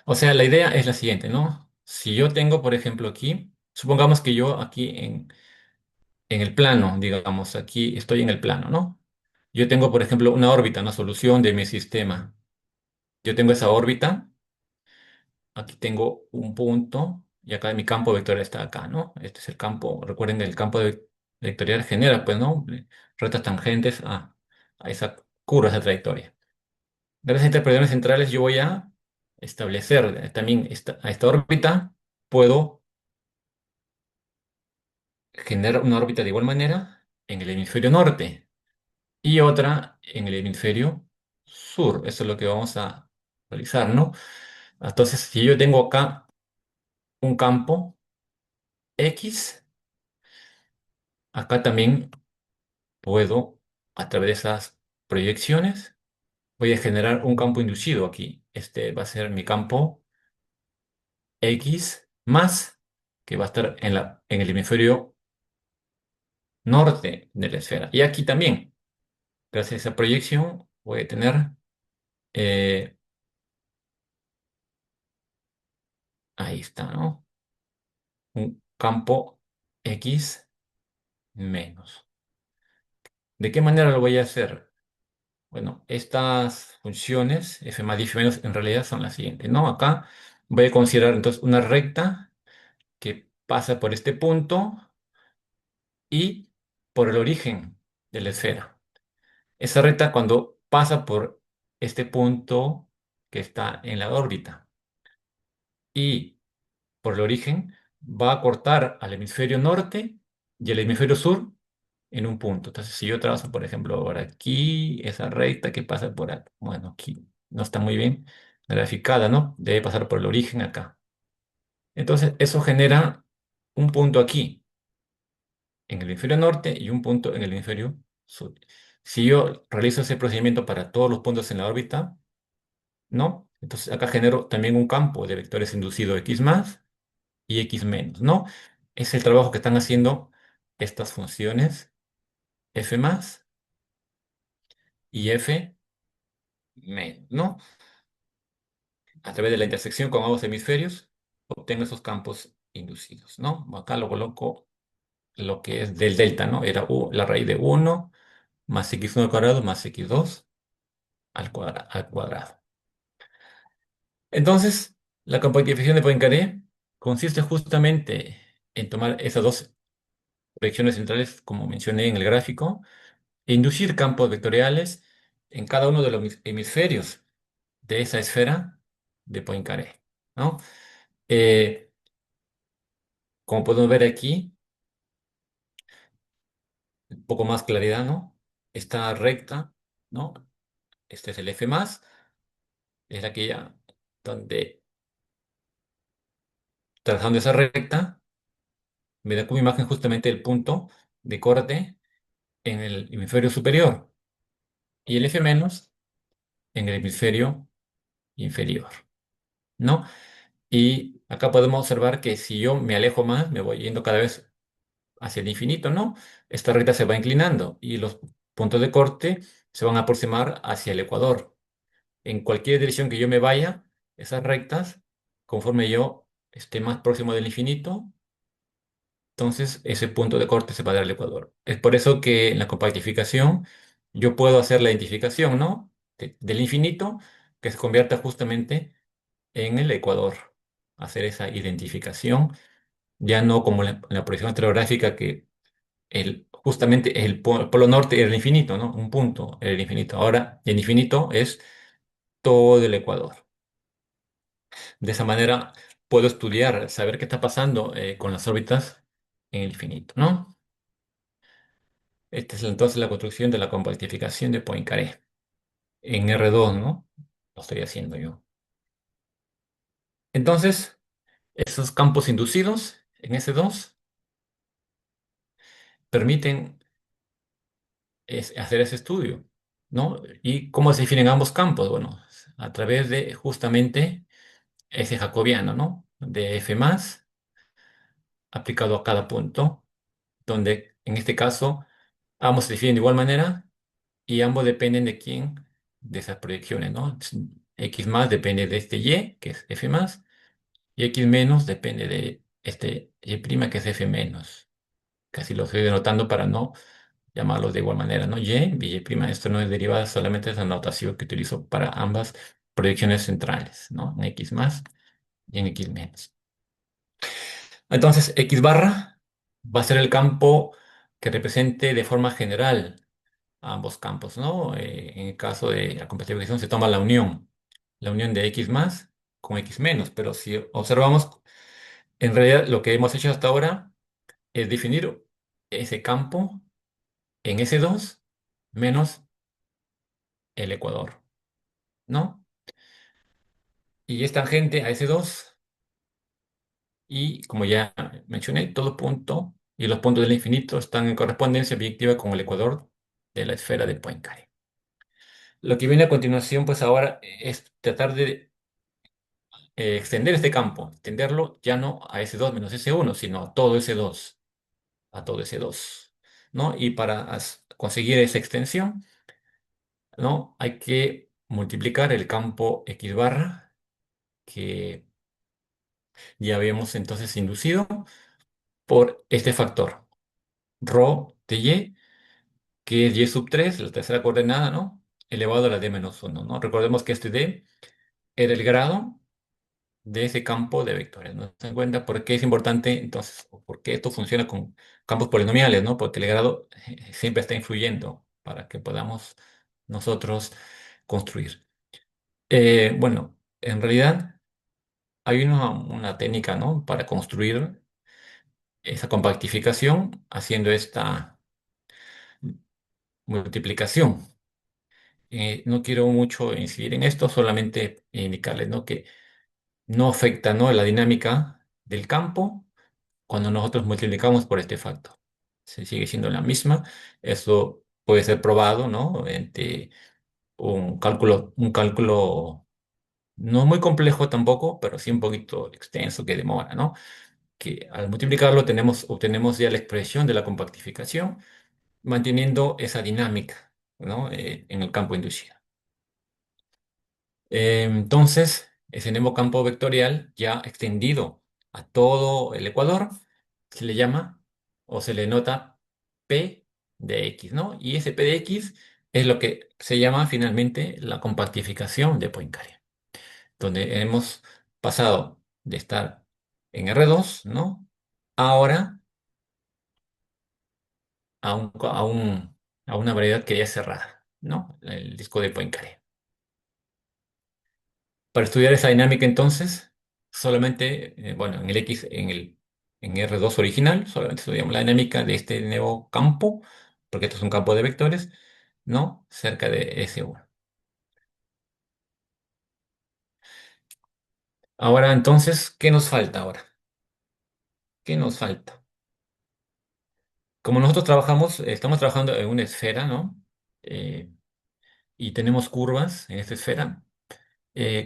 O sea, la idea es la siguiente, ¿no? Si yo tengo, por ejemplo, aquí, supongamos que yo aquí en el plano, digamos, aquí estoy en el plano, ¿no? Yo tengo, por ejemplo, una órbita, una solución de mi sistema. Yo tengo esa órbita, aquí tengo un punto, y acá mi campo vectorial está acá, ¿no? Este es el campo, recuerden, el campo vectorial genera, pues, ¿no? Rectas tangentes a esa curva, a esa trayectoria. Gracias a interpolaciones centrales yo voy a establecer también a esta órbita, puedo generar una órbita de igual manera en el hemisferio norte y otra en el hemisferio sur. Eso es lo que vamos a realizar, ¿no? Entonces, si yo tengo acá un campo X, acá también puedo, a través de esas proyecciones, voy a generar un campo inducido aquí. Este va a ser mi campo X más, que va a estar en el hemisferio norte de la esfera. Y aquí también, gracias a esa proyección, voy a tener, eh, ahí está, ¿no? Un campo X menos. ¿De qué manera lo voy a hacer? Bueno, estas funciones, f más y f menos, en realidad son las siguientes, ¿no? Acá voy a considerar entonces una recta que pasa por este punto y por el origen de la esfera. Esa recta cuando pasa por este punto que está en la órbita y por el origen va a cortar al hemisferio norte y al hemisferio sur en un punto. Entonces, si yo trazo, por ejemplo, por aquí, esa recta que pasa por acá, bueno, aquí no está muy bien graficada, ¿no? Debe pasar por el origen acá. Entonces, eso genera un punto aquí, en el hemisferio norte, y un punto en el hemisferio sur. Si yo realizo ese procedimiento para todos los puntos en la órbita, ¿no? Entonces, acá genero también un campo de vectores inducido X más y X menos, ¿no? Es el trabajo que están haciendo estas funciones F más y F menos, ¿no? A través de la intersección con ambos hemisferios, obtengo esos campos inducidos, ¿no? Acá lo coloco lo que es del delta, ¿no? Era la raíz de 1 más x1 al cuadrado más x2 al cuadrado. Entonces, la compactificación de Poincaré consiste justamente en tomar esas dos proyecciones centrales, como mencioné en el gráfico, e inducir campos vectoriales en cada uno de los hemisferios de esa esfera de Poincaré, ¿no? Eh, Como podemos ver aquí, un poco más claridad, ¿no? Esta recta, ¿no? Este es el F más, es aquella donde, trazando esa recta, me da como imagen justamente el punto de corte en el hemisferio superior y el F menos en el hemisferio inferior, ¿no? Y acá podemos observar que si yo me alejo más, me voy yendo cada vez hacia el infinito, ¿no? Esta recta se va inclinando y los puntos de corte se van a aproximar hacia el ecuador. En cualquier dirección que yo me vaya, esas rectas, conforme yo esté más próximo del infinito, entonces ese punto de corte se va a dar al ecuador. Es por eso que en la compactificación yo puedo hacer la identificación, ¿no? Del infinito que se convierta justamente en el ecuador. Hacer esa identificación, ya no como en la proyección estereográfica que justamente el polo norte era el infinito, ¿no? Un punto era el infinito. Ahora el infinito es todo el ecuador. De esa manera puedo estudiar, saber qué está pasando con las órbitas en el infinito, ¿no? Esta es entonces la construcción de la compactificación de Poincaré. En R2, ¿no? Lo estoy haciendo yo. Entonces, esos campos inducidos en S2 permiten hacer ese estudio, ¿no? ¿Y cómo se definen ambos campos? Bueno, a través de justamente ese jacobiano, ¿no? De F más aplicado a cada punto, donde en este caso ambos se definen de igual manera y ambos dependen de quién, de esas proyecciones, ¿no? X más depende de este Y, que es F más, y X menos depende de este Y prima, que es F menos. Casi lo estoy denotando para no llamarlos de igual manera, ¿no? Y prima, esto no es derivada, solamente es la notación que utilizo para ambas proyecciones centrales, ¿no? En X más y en X menos. Entonces, X barra va a ser el campo que represente de forma general a ambos campos, ¿no? En el caso de la compatibilización se toma la unión de X más con X menos, pero si observamos, en realidad lo que hemos hecho hasta ahora es definir ese campo en S2 menos el ecuador, ¿no? Y es tangente a S2 y como ya mencioné, todo punto y los puntos del infinito están en correspondencia objetiva con el ecuador de la esfera de Poincaré. Lo que viene a continuación, pues ahora es tratar de extender este campo, extenderlo ya no a S2 menos S1, sino a todo S2, a todo S2, ¿no? Y para conseguir esa extensión, ¿no? Hay que multiplicar el campo X barra, que ya habíamos entonces inducido, por este factor, ρ de Y, que es Y sub 3, la tercera coordenada, ¿no? Elevado a la D menos 1, ¿no? Recordemos que este D era el grado de ese campo de vectores, ¿no? ¿Se dan cuenta por qué es importante entonces, o por qué esto funciona con campos polinomiales, ¿no? Porque el grado siempre está influyendo para que podamos nosotros construir. Bueno, en realidad hay una técnica, ¿no? Para construir esa compactificación haciendo esta multiplicación. No quiero mucho incidir en esto, solamente indicarles, ¿no? Que no afecta, ¿no? La dinámica del campo cuando nosotros multiplicamos por este factor. Se sigue siendo la misma. Eso puede ser probado, ¿no? Mediante un cálculo no muy complejo tampoco, pero sí un poquito extenso que demora, ¿no? Que al multiplicarlo obtenemos ya la expresión de la compactificación, manteniendo esa dinámica, ¿no? En el campo inducido. Entonces, ese nuevo campo vectorial ya extendido a todo el ecuador se le llama o se le nota P de X, ¿no? Y ese P de X es lo que se llama finalmente la compactificación de Poincaré, donde hemos pasado de estar en R2, ¿no? Ahora a una variedad que ya es cerrada, ¿no? El disco de Poincaré. Para estudiar esa dinámica entonces, solamente, bueno, en el X, en R2 original, solamente estudiamos la dinámica de este nuevo campo, porque esto es un campo de vectores, ¿no? Cerca de S1. Ahora entonces, ¿qué nos falta ahora? ¿Qué nos falta? Como nosotros trabajamos, estamos trabajando en una esfera, ¿no? Eh, y tenemos curvas en esta esfera.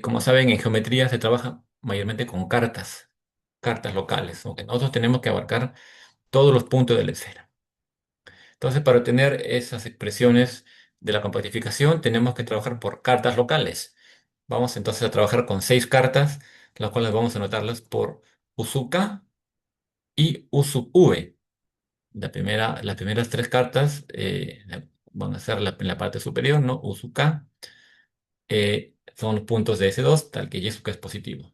Como saben, en geometría se trabaja mayormente con cartas locales, ¿ok? Nosotros tenemos que abarcar todos los puntos de la esfera. Entonces, para obtener esas expresiones de la compactificación, tenemos que trabajar por cartas locales. Vamos entonces a trabajar con 6 cartas, las cuales vamos a anotarlas por U sub K y U sub V. Las primeras 3 cartas van a ser en la parte superior, ¿no? U sub K son los puntos de S2, tal que Y sub K es positivo.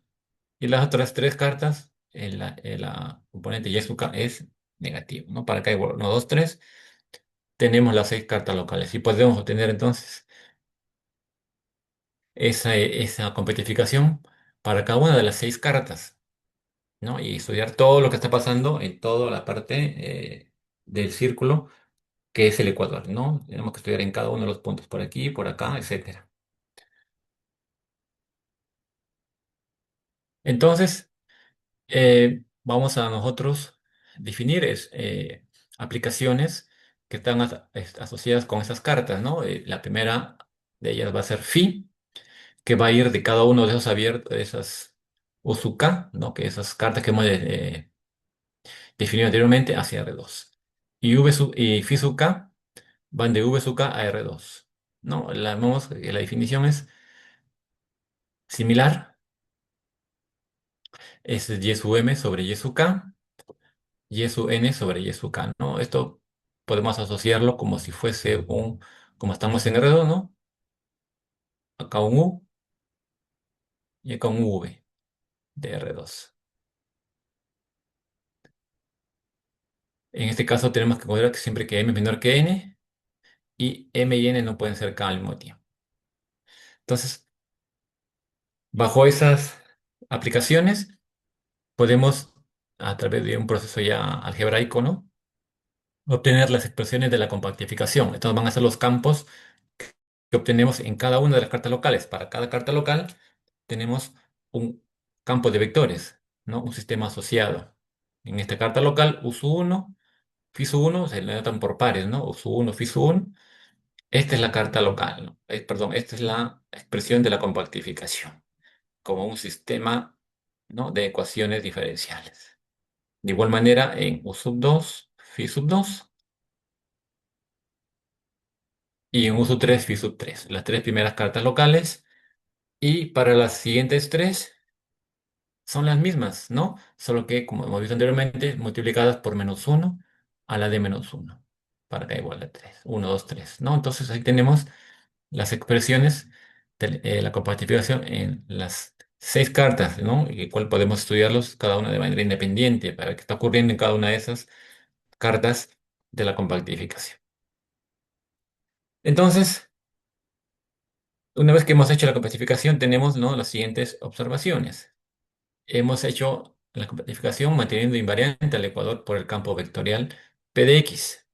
Y las otras 3 cartas, la componente Y sub K es negativo, ¿no? Para acá hay 1, 2, 3. Tenemos las 6 cartas locales y podemos obtener entonces esa competificación para cada una de las 6 cartas, ¿no? Y estudiar todo lo que está pasando en toda la parte del círculo que es el ecuador, ¿no? Tenemos que estudiar en cada uno de los puntos, por aquí, por acá, etcétera. Entonces, vamos a nosotros definir aplicaciones que están asociadas con esas cartas, ¿no? La primera de ellas va a ser phi, que va a ir de cada uno de esos abiertos, de esas Usuka, ¿no? Que esas cartas que hemos definido anteriormente hacia R2. Y phi sub k van de V sub k a R2, ¿no? La definición es similar, es Y sub m sobre Y sub k, Y sub n sobre Y sub k, ¿no? Esto podemos asociarlo como si fuese como estamos en R2, ¿no? Acá un U y acá un V de R2. En este caso tenemos que considerar que siempre que m es menor que n y m y n no pueden ser k al mismo tiempo. Entonces, bajo esas aplicaciones, podemos, a través de un proceso ya algebraico, ¿no? Obtener las expresiones de la compactificación. Estos van a ser los campos que obtenemos en cada una de las cartas locales. Para cada carta local tenemos un campo de vectores, ¿no? Un sistema asociado. En esta carta local, uso 1, FISU1, se le notan por pares, ¿no? Uso 1, FISU1. Esta es la carta local, ¿no? Perdón, esta es la expresión de la compactificación, como un sistema, ¿no? De ecuaciones diferenciales. De igual manera, en U2, FI2 y en U3, FI3, las tres primeras cartas locales. Y para las siguientes tres son las mismas, ¿no? Solo que, como hemos visto anteriormente, multiplicadas por -1 a la de -1, para que igual a 3. 1, 2, 3, ¿no? Entonces ahí tenemos las expresiones de la compactificación en las seis cartas, ¿no? Y cuál podemos estudiarlos cada una de manera independiente para ver qué está ocurriendo en cada una de esas cartas de la compactificación. Entonces, una vez que hemos hecho la compactificación, tenemos, ¿no? Las siguientes observaciones. Hemos hecho la compactificación manteniendo invariante al ecuador por el campo vectorial P de X.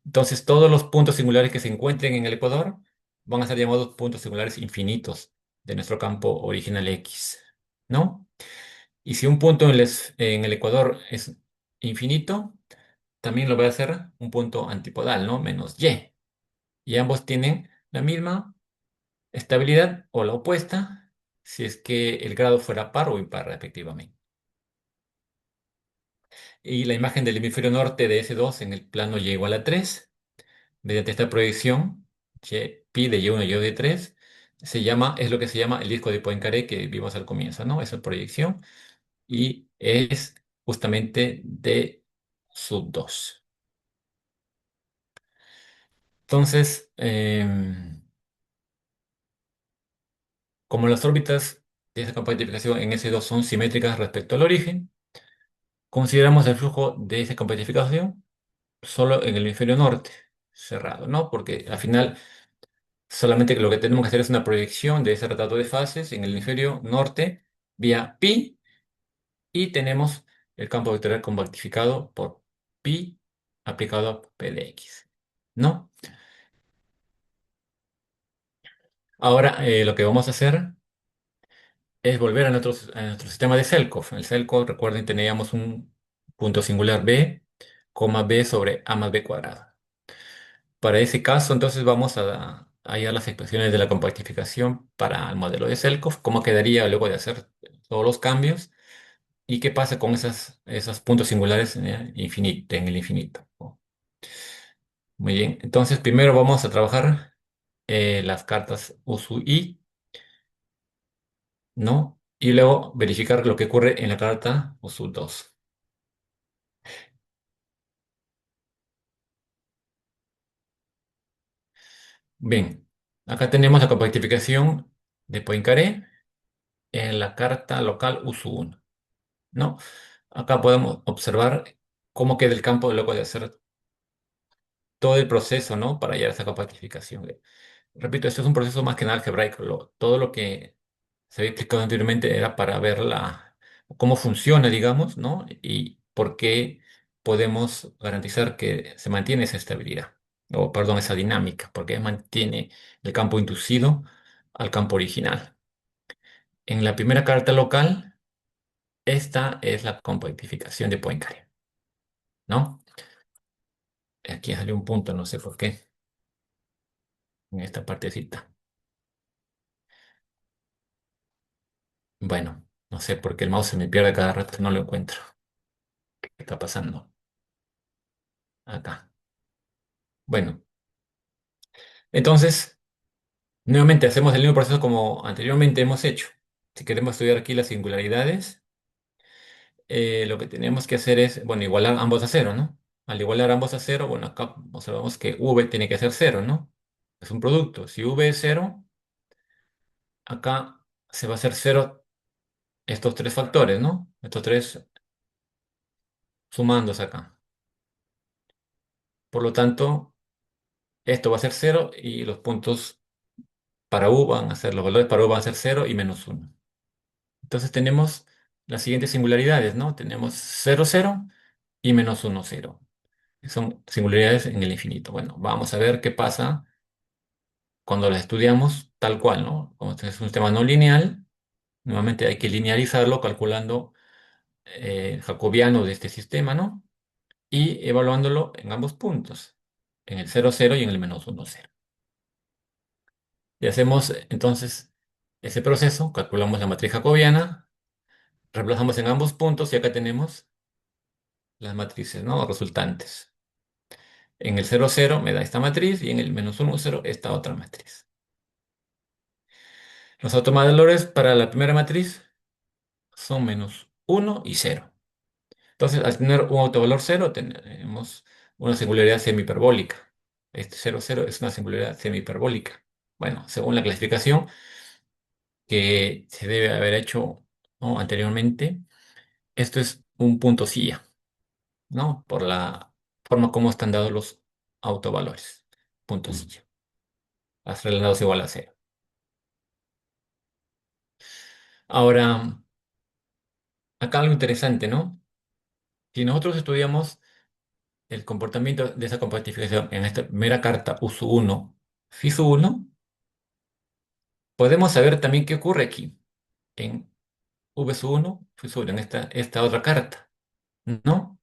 Entonces, todos los puntos singulares que se encuentren en el ecuador van a ser llamados puntos singulares infinitos de nuestro campo original X, ¿no? Y si un punto en el ecuador es infinito, también lo va a ser un punto antipodal, ¿no? Menos Y. Y ambos tienen la misma estabilidad o la opuesta si es que el grado fuera par o impar, respectivamente. Y la imagen del hemisferio norte de S2 en el plano y igual a 3 mediante esta proyección, pi de y1 y y de 3 es lo que se llama el disco de Poincaré que vimos al comienzo, ¿no? Esa proyección y es justamente de sub 2. Entonces, como las órbitas de esa compactificación en S2 son simétricas respecto al origen, consideramos el flujo de esa compactificación solo en el hemisferio norte, cerrado, ¿no? Porque al final solamente que lo que tenemos que hacer es una proyección de ese retrato de fases en el hemisferio norte vía pi y tenemos el campo vectorial compactificado por pi aplicado a p de x, ¿no? Ahora lo que vamos a hacer es volver a nuestro sistema de Selkov. En el Selkov, recuerden, teníamos un punto singular b, b sobre a más b cuadrado. Para ese caso, entonces vamos a hallar las expresiones de la compactificación para el modelo de Selkov, cómo quedaría luego de hacer todos los cambios y qué pasa con esos puntos singulares en el infinito. Muy bien, entonces primero vamos a trabajar las cartas USU y, ¿no? Y luego verificar lo que ocurre en la carta USU 2. Bien, acá tenemos la compactificación de Poincaré en la carta local USU 1, ¿no? Acá podemos observar cómo queda el campo luego de hacer todo el proceso, ¿no? Para llegar a esa compactificación. Repito, esto es un proceso más que nada algebraico. Todo lo que se había explicado anteriormente era para ver cómo funciona, digamos, ¿no? Y por qué podemos garantizar que se mantiene esa estabilidad, o perdón, esa dinámica, porque mantiene el campo inducido al campo original. En la primera carta local, esta es la compactificación de Poincaré, ¿no? Aquí salió un punto, no sé por qué, en esta partecita. Bueno, no sé por qué el mouse se me pierde cada rato, no lo encuentro. ¿Qué está pasando? Acá. Bueno, entonces, nuevamente hacemos el mismo proceso como anteriormente hemos hecho. Si queremos estudiar aquí las singularidades, lo que tenemos que hacer es, bueno, igualar ambos a cero, ¿no? Al igualar ambos a cero, bueno, acá observamos que v tiene que ser cero, ¿no? Es un producto. Si v es cero, acá se va a hacer cero estos tres factores, ¿no? Estos tres sumándose acá. Por lo tanto, esto va a ser cero y los puntos para U van a ser, los valores para U van a ser cero y menos uno. Entonces tenemos las siguientes singularidades, ¿no? Tenemos cero cero y menos uno cero. Son singularidades en el infinito. Bueno, vamos a ver qué pasa cuando las estudiamos tal cual, ¿no? Como este es un sistema no lineal, nuevamente hay que linearizarlo calculando el jacobiano de este sistema, ¿no? Y evaluándolo en ambos puntos, en el cero cero y en el menos uno cero. Y hacemos entonces ese proceso, calculamos la matriz jacobiana, reemplazamos en ambos puntos y acá tenemos las matrices, ¿no? Resultantes. En el cero cero me da esta matriz y en el menos uno cero esta otra matriz. Los autovalores para la primera matriz son menos uno y cero. Entonces, al tener un autovalor cero, tenemos una singularidad semihiperbólica. Este cero cero es una singularidad semihiperbólica. Bueno, según la clasificación que se debe haber hecho, ¿no? Anteriormente, esto es un punto silla, ¿no? Por la forma como están dados los autovalores. Punto silla. Relacionados igual a cero. Ahora, acá algo interesante, ¿no? Si nosotros estudiamos el comportamiento de esa compactificación en esta primera carta uso uno FISU uno, podemos saber también qué ocurre aquí en VSU1, FISU1, en esta otra carta, ¿no?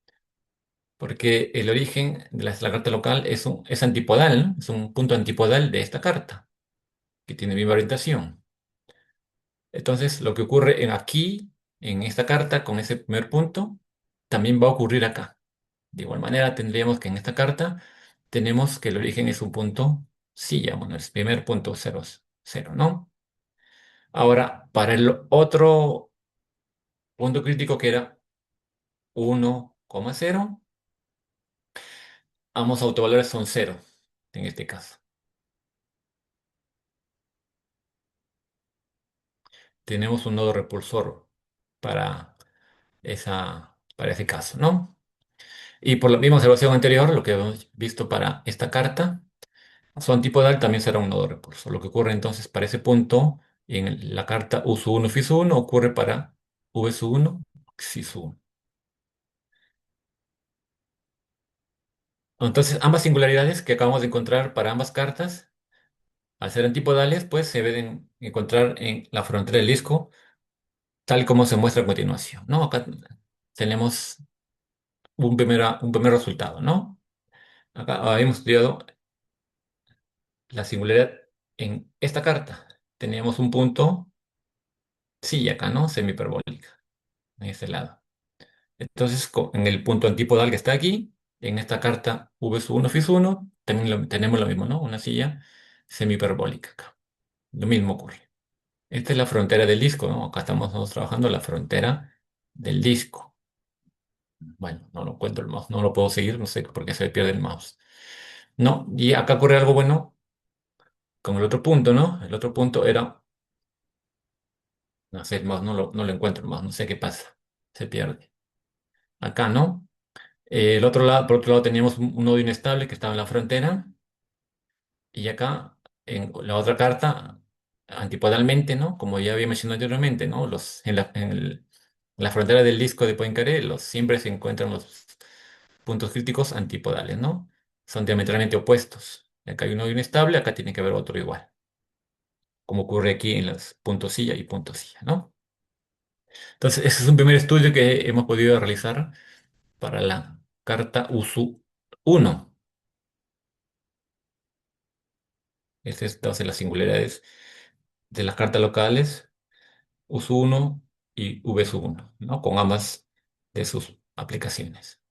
Porque el origen de la carta local es antipodal, ¿no? Es un punto antipodal de esta carta, que tiene misma orientación. Entonces, lo que ocurre aquí, en esta carta, con ese primer punto, también va a ocurrir acá. De igual manera, tendríamos que en esta carta tenemos que el origen es un punto, sí, ya, bueno, es primer punto cero, cero, ¿no? Ahora, para el otro punto crítico que era 1,0, ambos autovalores son cero en este caso. Tenemos un nodo repulsor para para ese caso, ¿no? Y por la misma observación anterior, lo que hemos visto para esta carta, su antipodal también será un nodo repulsor. Lo que ocurre entonces para ese punto en la carta USU1 FISU1 ocurre para VSU1 XISU1. Entonces, ambas singularidades que acabamos de encontrar para ambas cartas, al ser antipodales, pues se deben encontrar en la frontera del disco, tal como se muestra a continuación, ¿no? Acá tenemos un primer resultado, ¿no? Acá habíamos estudiado la singularidad en esta carta. Teníamos un punto, sí, acá, ¿no? Semihiperbólica, en este lado. Entonces, en el punto antipodal que está aquí, en esta carta V1 FIS1, también tenemos lo mismo, ¿no? Una silla semihiperbólica acá. Lo mismo ocurre. Esta es la frontera del disco, ¿no? Acá estamos nosotros trabajando la frontera del disco. Bueno, no lo encuentro el mouse, no lo puedo seguir, no sé por qué se me pierde el mouse. No, y acá ocurre algo bueno con el otro punto, ¿no? El otro punto era, no sé, el mouse no lo encuentro el mouse, no sé qué pasa, se pierde. Acá, ¿no? El otro lado, por otro lado teníamos un nodo inestable que estaba en la frontera y acá en la otra carta, antipodalmente, ¿no? Como ya había mencionado anteriormente, ¿no? La frontera del disco de Poincaré, siempre se encuentran los puntos críticos antipodales, ¿no? Son diametralmente opuestos. Acá hay uno inestable, acá tiene que haber otro igual, como ocurre aquí en los puntos silla y puntos silla, ¿no? Entonces, ese es un primer estudio que hemos podido realizar para la carta USU 1. Estas es entonces las singularidades de las cartas locales USU 1 y VSU 1, ¿no? Con ambas de sus aplicaciones.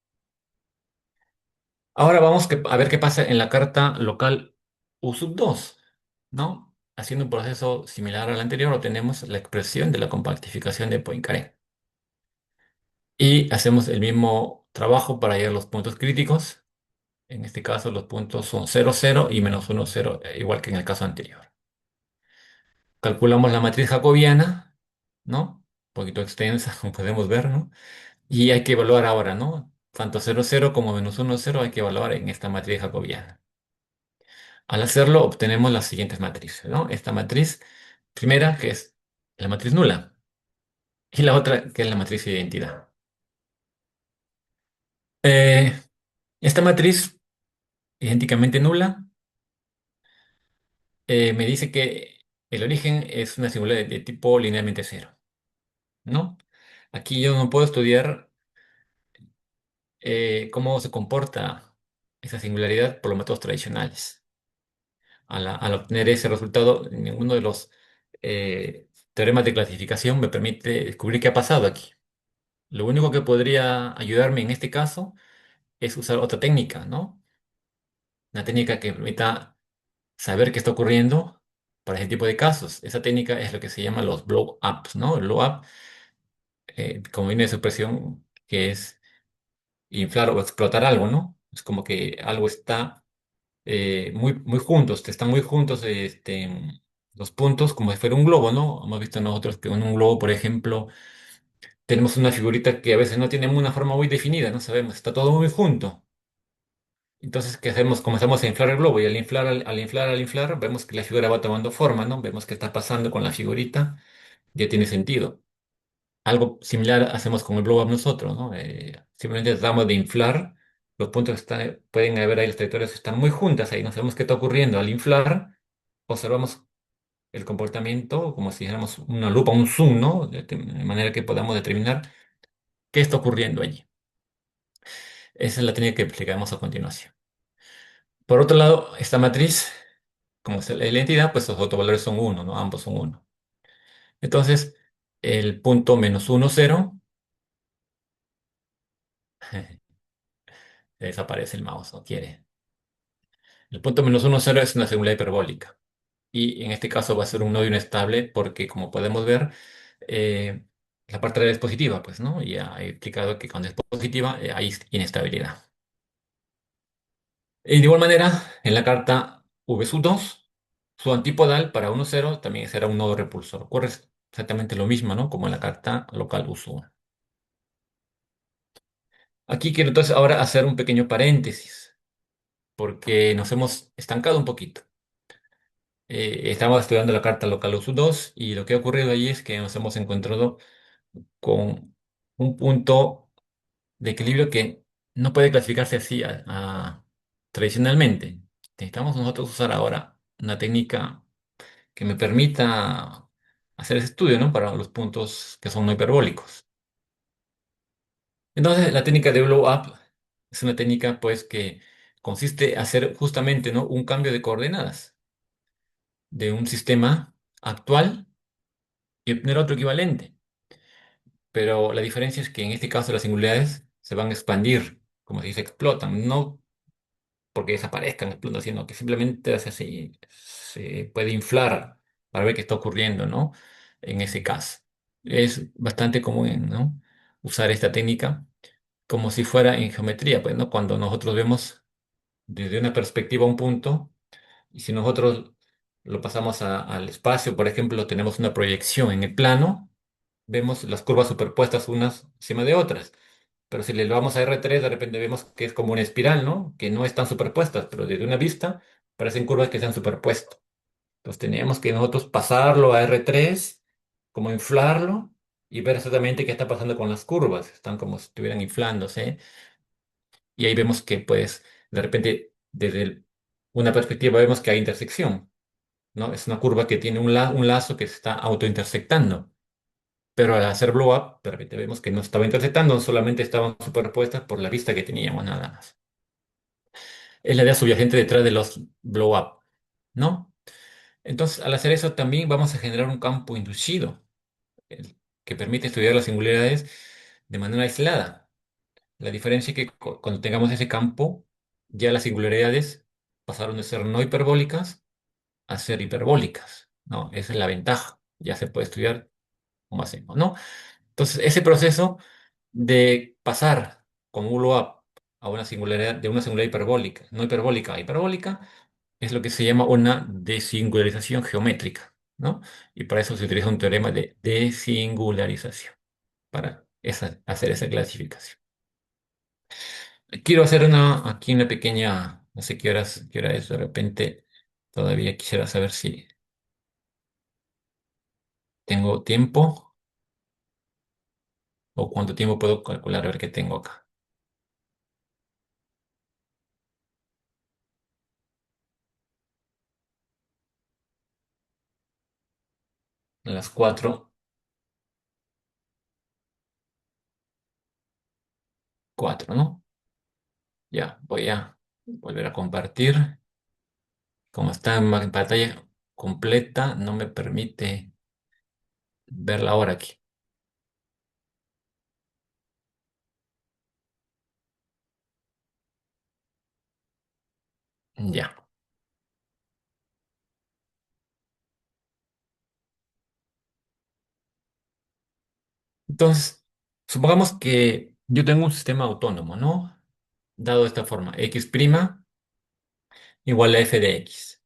Ahora vamos a ver qué pasa en la carta local USUB 2, ¿no? Haciendo un proceso similar al anterior, obtenemos la expresión de la compactificación de Poincaré. Y hacemos el mismo trabajo para hallar los puntos críticos. En este caso, los puntos son cero cero y menos uno cero, igual que en el caso anterior. Calculamos la matriz jacobiana, ¿no? Un poquito extensa, como podemos ver, ¿no? Y hay que evaluar ahora, ¿no? tanto 0,0 como -1,0 hay que evaluar en esta matriz jacobiana. Al hacerlo, obtenemos las siguientes matrices, ¿no? Esta matriz primera, que es la matriz nula, y la otra, que es la matriz de identidad. Eh, esta matriz, idénticamente nula, me dice que el origen es una singularidad de tipo linealmente cero, ¿no? Aquí yo no puedo estudiar cómo se comporta esa singularidad por los métodos tradicionales. Al obtener ese resultado, ninguno de los teoremas de clasificación me permite descubrir qué ha pasado aquí. Lo único que podría ayudarme en este caso es usar otra técnica, ¿no? Una técnica que permita saber qué está ocurriendo para ese tipo de casos. Esa técnica es lo que se llama los blow-ups, ¿no? El blow-up, como viene de su expresión, que es inflar o explotar algo, ¿no? Es como que algo está muy juntos, están muy juntos los puntos, como si fuera un globo, ¿no? Hemos visto nosotros que en un globo, por ejemplo, tenemos una figurita que a veces no tiene una forma muy definida, no sabemos, está todo muy junto. Entonces, ¿qué hacemos? Comenzamos a inflar el globo y al inflar, vemos que la figura va tomando forma, ¿no? Vemos qué está pasando con la figurita, ya tiene sentido. Algo similar hacemos con el blow up nosotros, ¿no? Simplemente tratamos de inflar, los puntos pueden haber ahí, las trayectorias están muy juntas ahí, no sabemos qué está ocurriendo. Al inflar, observamos el comportamiento como si dijéramos una lupa, un zoom, ¿no? De manera que podamos determinar qué está ocurriendo allí. Esa es la técnica que explicamos a continuación. Por otro lado, esta matriz, como es la identidad, pues los autovalores son uno, ¿no? Ambos son uno. Entonces, el punto -1,0, desaparece el mouse, no quiere. El punto -1,0 es una singularidad hiperbólica. Y en este caso va a ser un nodo inestable porque, como podemos ver, eh, la parte real es positiva, pues, ¿no? Y ya he explicado que cuando es positiva hay inestabilidad. Y de igual manera, en la carta V2, su antipodal para 1,0 también será un nodo repulsor. Ocurre exactamente lo mismo, ¿no? Como en la carta local U1. Aquí quiero entonces ahora hacer un pequeño paréntesis, porque nos hemos estancado un poquito. Estamos estudiando la carta local U2 y lo que ha ocurrido allí es que nos hemos encontrado con un punto de equilibrio que no puede clasificarse así tradicionalmente. Necesitamos nosotros usar ahora una técnica que me permita hacer ese estudio, ¿no? Para los puntos que son no hiperbólicos. Entonces, la técnica de blow up es una técnica, pues, que consiste en hacer justamente, ¿no? Un cambio de coordenadas de un sistema actual y obtener otro equivalente. Pero la diferencia es que en este caso las singularidades se van a expandir, como se dice, explotan, no porque desaparezcan, explotan, sino que simplemente se puede inflar para ver qué está ocurriendo, ¿no? En ese caso. Es bastante común, ¿no? Usar esta técnica como si fuera en geometría, pues, ¿no? Cuando nosotros vemos desde una perspectiva un punto, y si nosotros lo pasamos al espacio, por ejemplo, tenemos una proyección en el plano, vemos las curvas superpuestas unas encima de otras. Pero si le vamos a R3, de repente vemos que es como una espiral, ¿no? Que no están superpuestas, pero desde una vista parecen curvas que se han superpuesto. Entonces teníamos que nosotros pasarlo a R3, como inflarlo y ver exactamente qué está pasando con las curvas. Están como si estuvieran inflándose. Y ahí vemos que, pues, de repente, una perspectiva vemos que hay intersección, ¿no? Es una curva que tiene un lazo que se está autointersectando. Pero al hacer blow up, de repente vemos que no estaba intersectando, solamente estaban superpuestas por la vista que teníamos nada más. Es la idea subyacente detrás de los blow up, ¿no? Entonces, al hacer eso, también vamos a generar un campo inducido que permite estudiar las singularidades de manera aislada. La diferencia es que cuando tengamos ese campo, ya las singularidades pasaron de ser no hiperbólicas a ser hiperbólicas, ¿no? Esa es la ventaja. Ya se puede estudiar como hacemos, ¿no? Entonces, ese proceso de pasar con un blow-up a una singularidad, de una singularidad hiperbólica, no hiperbólica a hiperbólica, es lo que se llama una desingularización geométrica, ¿no? Y para eso se utiliza un teorema de desingularización, para hacer esa clasificación. Quiero hacer una aquí una pequeña, no sé qué hora es, de repente todavía quisiera saber si tengo tiempo o cuánto tiempo puedo calcular a ver qué tengo acá. Las 4, ¿no? Ya, voy a volver a compartir. Como está en pantalla completa, no me permite ver la hora aquí. Ya. Entonces, supongamos que yo tengo un sistema autónomo, ¿no? Dado de esta forma, x' igual a f de x.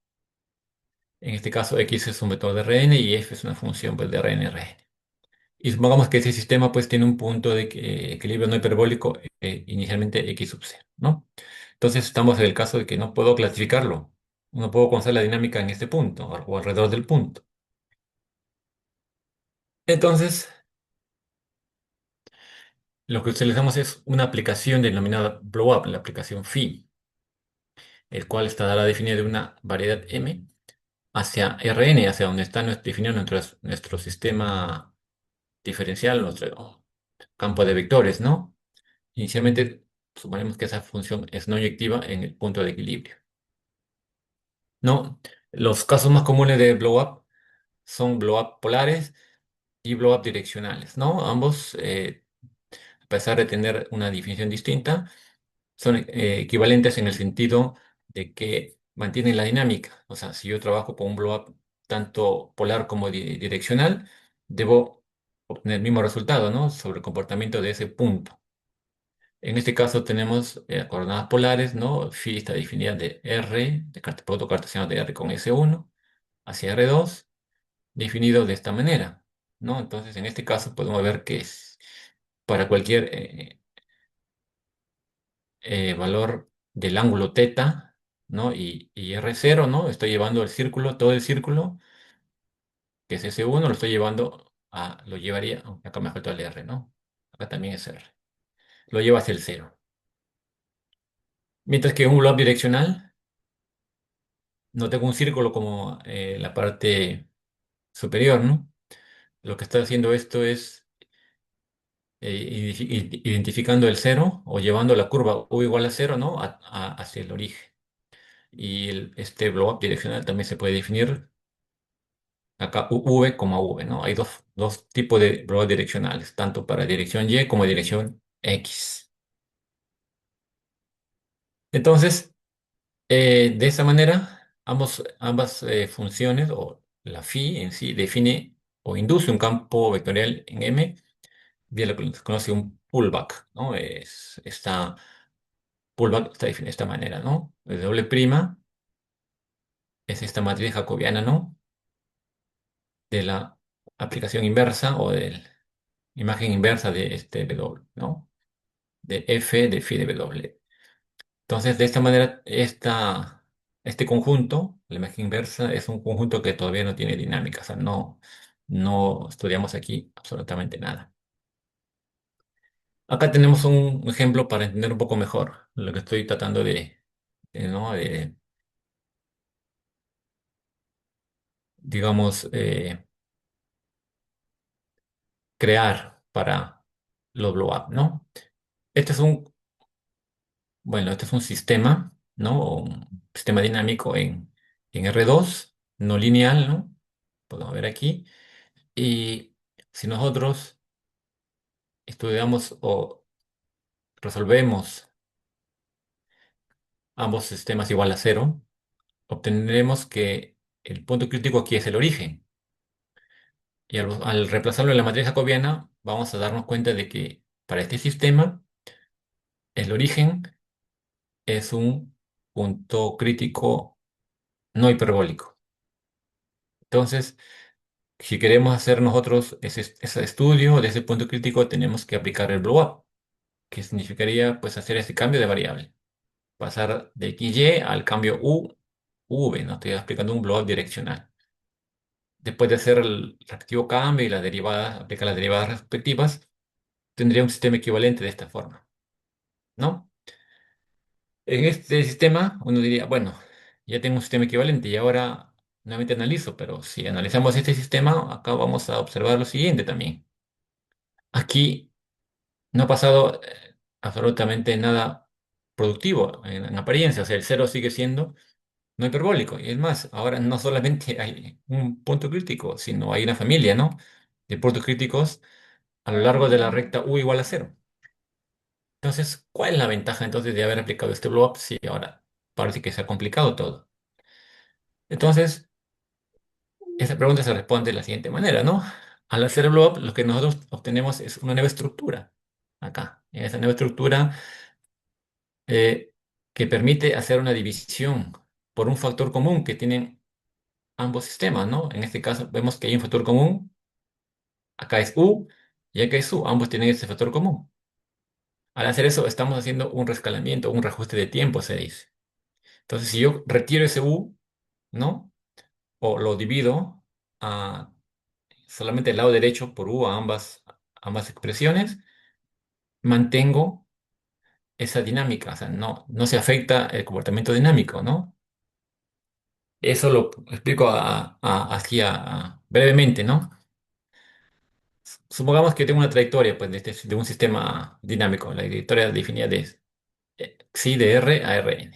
En este caso, x es un vector de Rn y f es una función pues, de Rn. Y supongamos que ese sistema pues tiene un punto de equilibrio no hiperbólico inicialmente x sub c, ¿no? Entonces estamos en el caso de que no puedo clasificarlo. No puedo conocer la dinámica en este punto o alrededor del punto. Entonces, lo que utilizamos es una aplicación denominada blow-up, la aplicación phi, el cual estará definida de una variedad m hacia Rn, hacia donde está definido nuestro sistema diferencial, nuestro campo de vectores, ¿no? Inicialmente, suponemos que esa función es no eyectiva en el punto de equilibrio, ¿no? Los casos más comunes de blow-up son blow-up polares y blow-up direccionales, ¿no? Ambos, a pesar de tener una definición distinta, son equivalentes en el sentido de que mantienen la dinámica. O sea, si yo trabajo con un blow-up tanto polar como direccional, debo obtener el mismo resultado, ¿no? Sobre el comportamiento de ese punto. En este caso tenemos coordenadas polares, ¿no? Phi está definida de R, de producto cartesiano de R con S1 hacia R2, definido de esta manera, ¿no? Entonces, en este caso podemos ver que es para cualquier valor del ángulo teta, ¿no? Y R0, ¿no? Estoy llevando el círculo, todo el círculo, que es S1, lo estoy llevando lo llevaría, aunque acá me falta el R, ¿no? Acá también es R. Lo lleva hacia el cero. Mientras que un blob direccional, no tengo un círculo como la parte superior, ¿no? Lo que está haciendo esto es identificando el cero o llevando la curva u igual a cero, ¿no? Hacia el origen. Y este blow-up direccional también se puede definir acá V como V, ¿no? Hay dos tipos de blow-up direccionales, tanto para dirección Y como dirección X. Entonces, de esa manera, ambas funciones o la phi en sí define o induce un campo vectorial en M vía lo que se conoce un pullback, ¿no? Esta pullback está definida de esta manera, ¿no? El doble prima es esta matriz jacobiana, ¿no? De la aplicación inversa o de la imagen inversa de este W, ¿no? De F de phi de W. Entonces, de esta manera, este conjunto, la imagen inversa, es un conjunto que todavía no tiene dinámica, o sea, no estudiamos aquí absolutamente nada. Acá tenemos un ejemplo para entender un poco mejor lo que estoy tratando ¿no? Digamos, crear para los blow-up, ¿no? Este es este es un sistema, ¿no? Un sistema dinámico en R2 no lineal, ¿no? Podemos ver aquí. Y si nosotros estudiamos o resolvemos ambos sistemas igual a cero, obtendremos que el punto crítico aquí es el origen. Y al reemplazarlo en la matriz jacobiana, vamos a darnos cuenta de que para este sistema, el origen es un punto crítico no hiperbólico. Entonces, si queremos hacer nosotros ese estudio de ese punto crítico, tenemos que aplicar el blow-up, que significaría pues hacer este cambio de variable, pasar de XY al cambio V, ¿no? Estoy explicando un blow direccional. Después de hacer el respectivo cambio y las derivadas, aplicar las derivadas respectivas, tendría un sistema equivalente de esta forma, ¿no? En este sistema, uno diría, bueno, ya tengo un sistema equivalente y ahora nuevamente analizo, pero si analizamos este sistema, acá vamos a observar lo siguiente también. Aquí no ha pasado absolutamente nada productivo en apariencia, o sea, el cero sigue siendo no hiperbólico. Y es más, ahora no solamente hay un punto crítico, sino hay una familia, ¿no? De puntos críticos a lo largo de la recta u igual a cero. Entonces, ¿cuál es la ventaja entonces de haber aplicado este blow-up si ahora parece que se ha complicado todo? Entonces, esa pregunta se responde de la siguiente manera, ¿no? Al hacer el blow-up, lo que nosotros obtenemos es una nueva estructura acá. En esa nueva estructura eh, que permite hacer una división por un factor común que tienen ambos sistemas, ¿no? En este caso vemos que hay un factor común, acá es U y acá es U, ambos tienen ese factor común. Al hacer eso estamos haciendo un rescalamiento, un reajuste de tiempo, se dice. Entonces, si yo retiro ese U, ¿no? O lo divido a solamente el lado derecho por U a ambas expresiones, mantengo esa dinámica, o sea, no se afecta el comportamiento dinámico, ¿no? Eso lo explico así brevemente, ¿no? Supongamos que tengo una trayectoria pues, de un sistema dinámico, la trayectoria definida de xi de R a Rn.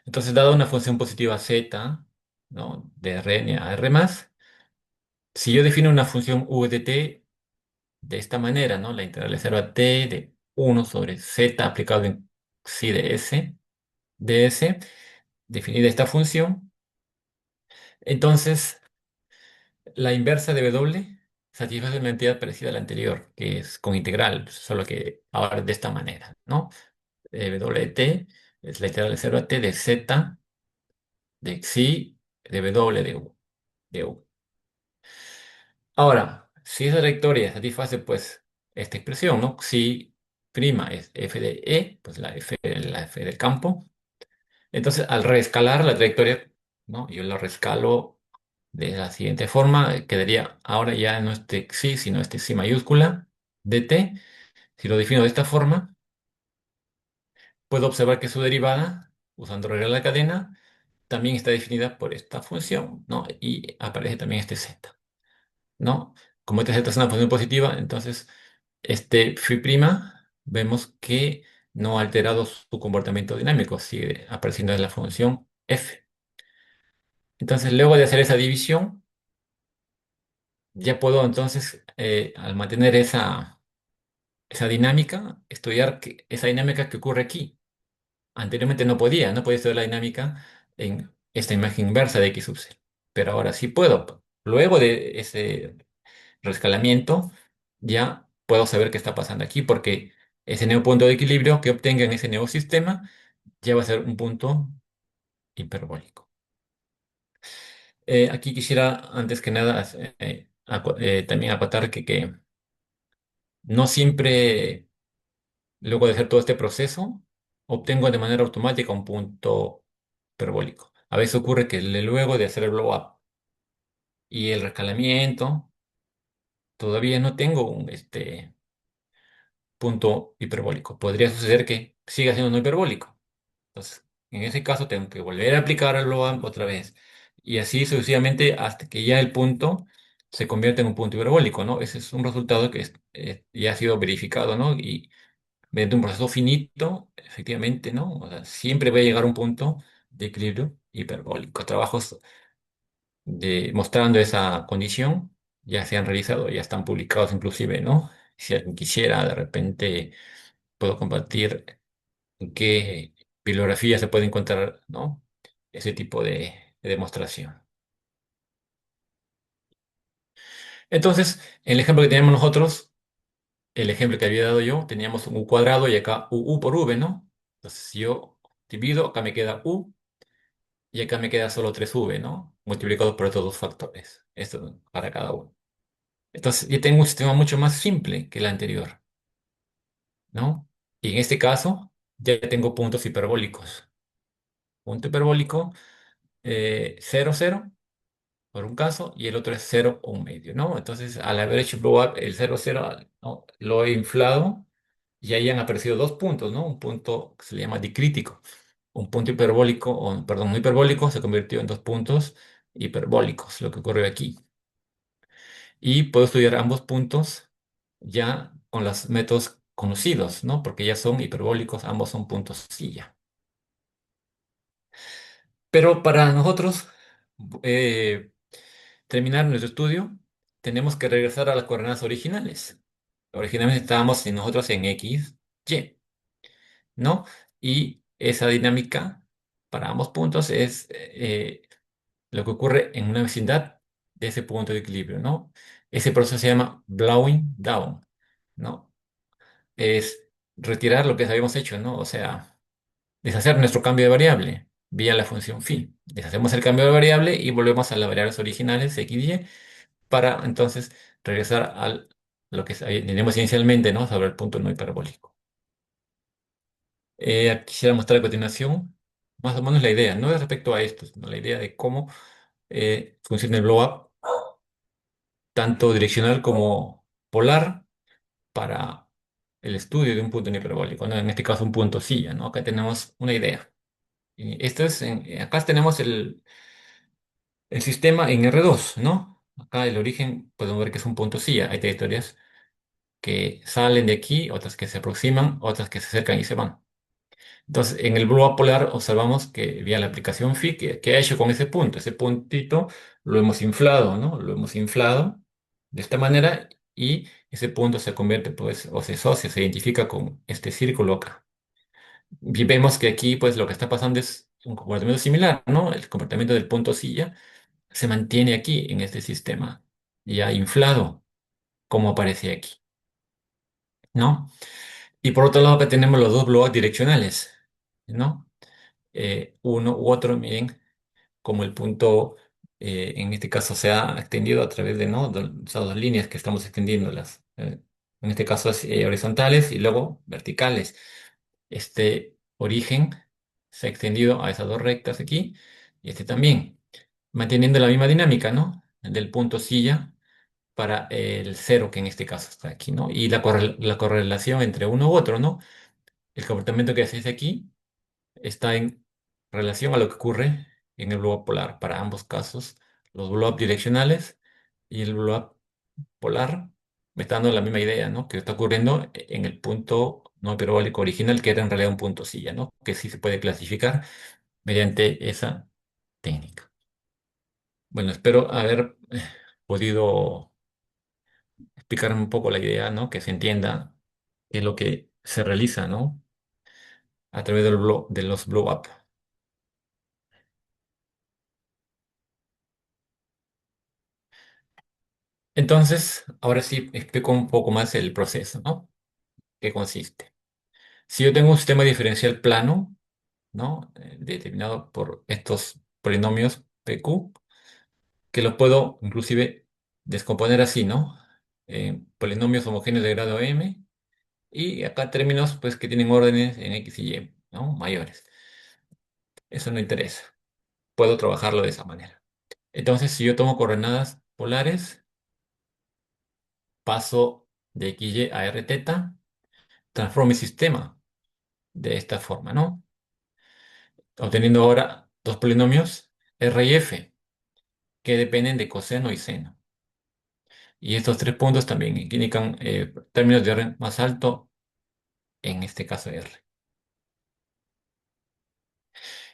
Entonces, dada una función positiva z, ¿no? De Rn a R más, si yo defino una función u de t de esta manera, ¿no? La integral de 0 a t de 1 sobre z aplicado en xi de s, definida esta función, entonces la inversa de W satisface una entidad parecida a la anterior, que es con integral, solo que ahora de esta manera, ¿no? W de t es la integral de 0 a t de z de xi de W de u. Ahora, si esa trayectoria satisface pues esta expresión, ¿no? Si prima es f de e, pues la f del campo, entonces al reescalar la trayectoria, ¿no? Yo la reescalo de la siguiente forma, quedaría ahora ya no este xi, sino este xi mayúscula de t. Si lo defino de esta forma, puedo observar que su derivada, usando regla de la cadena, también está definida por esta función, ¿no? Y aparece también este z, ¿no? Como este z es una función positiva, entonces este phi' vemos que no ha alterado su comportamiento dinámico, sigue apareciendo en la función f. Entonces, luego de hacer esa división, ya puedo entonces, al mantener esa dinámica, estudiar esa dinámica que ocurre aquí. Anteriormente no podía estudiar la dinámica en esta imagen inversa de X sub c, pero ahora sí puedo. Luego de ese rescalamiento, ya puedo saber qué está pasando aquí, porque ese nuevo punto de equilibrio que obtenga en ese nuevo sistema ya va a ser un punto hiperbólico. Aquí quisiera, antes que nada, también acotar que no siempre, luego de hacer todo este proceso, obtengo de manera automática un punto hiperbólico. A veces ocurre que luego de hacer el blow up y el rescalamiento, todavía no tengo un punto hiperbólico. Podría suceder que siga siendo no hiperbólico. Entonces, en ese caso, tengo que volver a aplicar el blow up otra vez. Y así sucesivamente hasta que ya el punto se convierte en un punto hiperbólico, ¿no? Ese es un resultado que ya ha sido verificado, ¿no? Y mediante un proceso finito, efectivamente, ¿no? O sea, siempre va a llegar a un punto de equilibrio hiperbólico. Trabajos mostrando esa condición ya se han realizado, ya están publicados inclusive, ¿no? Si alguien quisiera, de repente puedo compartir en qué bibliografía se puede encontrar, ¿no? Ese tipo de demostración. Entonces, en el ejemplo que teníamos nosotros, el ejemplo que había dado yo, teníamos un U cuadrado y acá u por v, ¿no? Entonces, si yo divido, acá me queda u y acá me queda solo 3v, ¿no? Multiplicado por estos dos factores. Esto para cada uno. Entonces, yo tengo un sistema mucho más simple que el anterior, ¿no? Y en este caso ya tengo puntos hiperbólicos. Punto hiperbólico 0, 0 por un caso y el otro es 0 o un medio, ¿no? Entonces, al haber hecho blow up el 0, 0, ¿no? Lo he inflado y ahí han aparecido dos puntos, ¿no? Un punto que se le llama dicrítico. Un punto hiperbólico, o, perdón, un hiperbólico se convirtió en dos puntos hiperbólicos, lo que ocurrió aquí. Y puedo estudiar ambos puntos ya con los métodos conocidos, ¿no? Porque ya son hiperbólicos, ambos son puntos silla. Pero para nosotros eh, terminar nuestro estudio, tenemos que regresar a las coordenadas originales. Originalmente estábamos nosotros en X, Y, ¿no? Y esa dinámica para ambos puntos es lo que ocurre en una vecindad de ese punto de equilibrio, ¿no? Ese proceso se llama blowing down, ¿no? Es retirar lo que habíamos hecho, ¿no? O sea, deshacer nuestro cambio de variable vía la función phi. Deshacemos el cambio de variable y volvemos a las variables originales, x y, para entonces regresar a lo que tenemos inicialmente, ¿no? Sobre el punto no hiperbólico. Quisiera mostrar a continuación más o menos la idea, no respecto a esto, sino la idea de cómo funciona el blow-up, tanto direccional como polar, para el estudio de un punto no hiperbólico, ¿no? En este caso un punto silla, ¿no? Acá tenemos una idea. Y esto es acá tenemos el sistema en R2, ¿no? Acá el origen podemos ver que es un punto silla. Hay trayectorias que salen de aquí, otras que se aproximan, otras que se acercan y se van. Entonces, en el blue polar observamos que vía la aplicación phi, ¿qué ha hecho con ese punto? Ese puntito lo hemos inflado, ¿no? Lo hemos inflado de esta manera y ese punto se convierte, pues, o se asocia, se identifica con este círculo acá. Y vemos que aquí, pues, lo que está pasando es un comportamiento similar, ¿no? El comportamiento del punto silla se mantiene aquí, en este sistema, ya inflado, como aparece aquí, ¿no? Y por otro lado, acá tenemos los dos bloques direccionales, ¿no? Uno u otro, miren, como el punto, en este caso, se ha extendido a través de, ¿no? Esas dos líneas que estamos extendiéndolas. En este caso, es, horizontales y luego verticales. Este origen se ha extendido a esas dos rectas aquí y este también, manteniendo la misma dinámica, ¿no? Del punto silla para el cero, que en este caso está aquí, ¿no? Y la correlación entre uno u otro, ¿no? El comportamiento que se hace aquí está en relación a lo que ocurre en el blow-up polar. Para ambos casos, los blow-up direccionales y el blow-up polar me está dando la misma idea, ¿no? Que está ocurriendo en el punto no hiperbólico original, que era en realidad un punto silla, ¿no? Que sí se puede clasificar mediante esa técnica. Bueno, espero haber podido explicar un poco la idea, ¿no? Que se entienda qué es lo que se realiza, ¿no? A través de los blow-up. Entonces, ahora sí explico un poco más el proceso, ¿no? ¿Qué consiste? Si yo tengo un sistema diferencial plano, ¿no? Determinado por estos polinomios PQ, que los puedo inclusive descomponer así, ¿no? Polinomios homogéneos de grado m y acá términos pues que tienen órdenes en x y y, ¿no? Mayores. Eso no interesa. Puedo trabajarlo de esa manera. Entonces, si yo tomo coordenadas polares, paso de XY a R teta, transformo mi sistema de esta forma, ¿no? Obteniendo ahora dos polinomios R y F que dependen de coseno y seno. Y estos tres puntos también indican términos de orden más alto, en este caso R.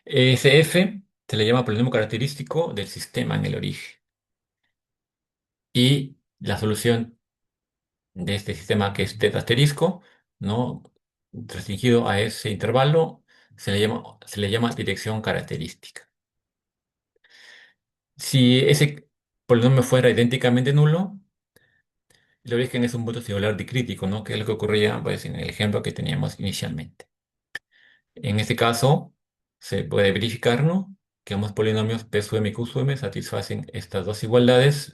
Ese F se le llama polinomio característico del sistema en el origen. Y la solución de este sistema, que es teta asterisco, ¿no? Restringido a ese intervalo, se le llama dirección característica. Si ese polinomio fuera idénticamente nulo, el origen es un punto singular dicrítico, ¿no? Que es lo que ocurría, pues, en el ejemplo que teníamos inicialmente. En este caso, se puede verificar, ¿no? Que ambos polinomios P sub m y Q sub m satisfacen estas dos igualdades,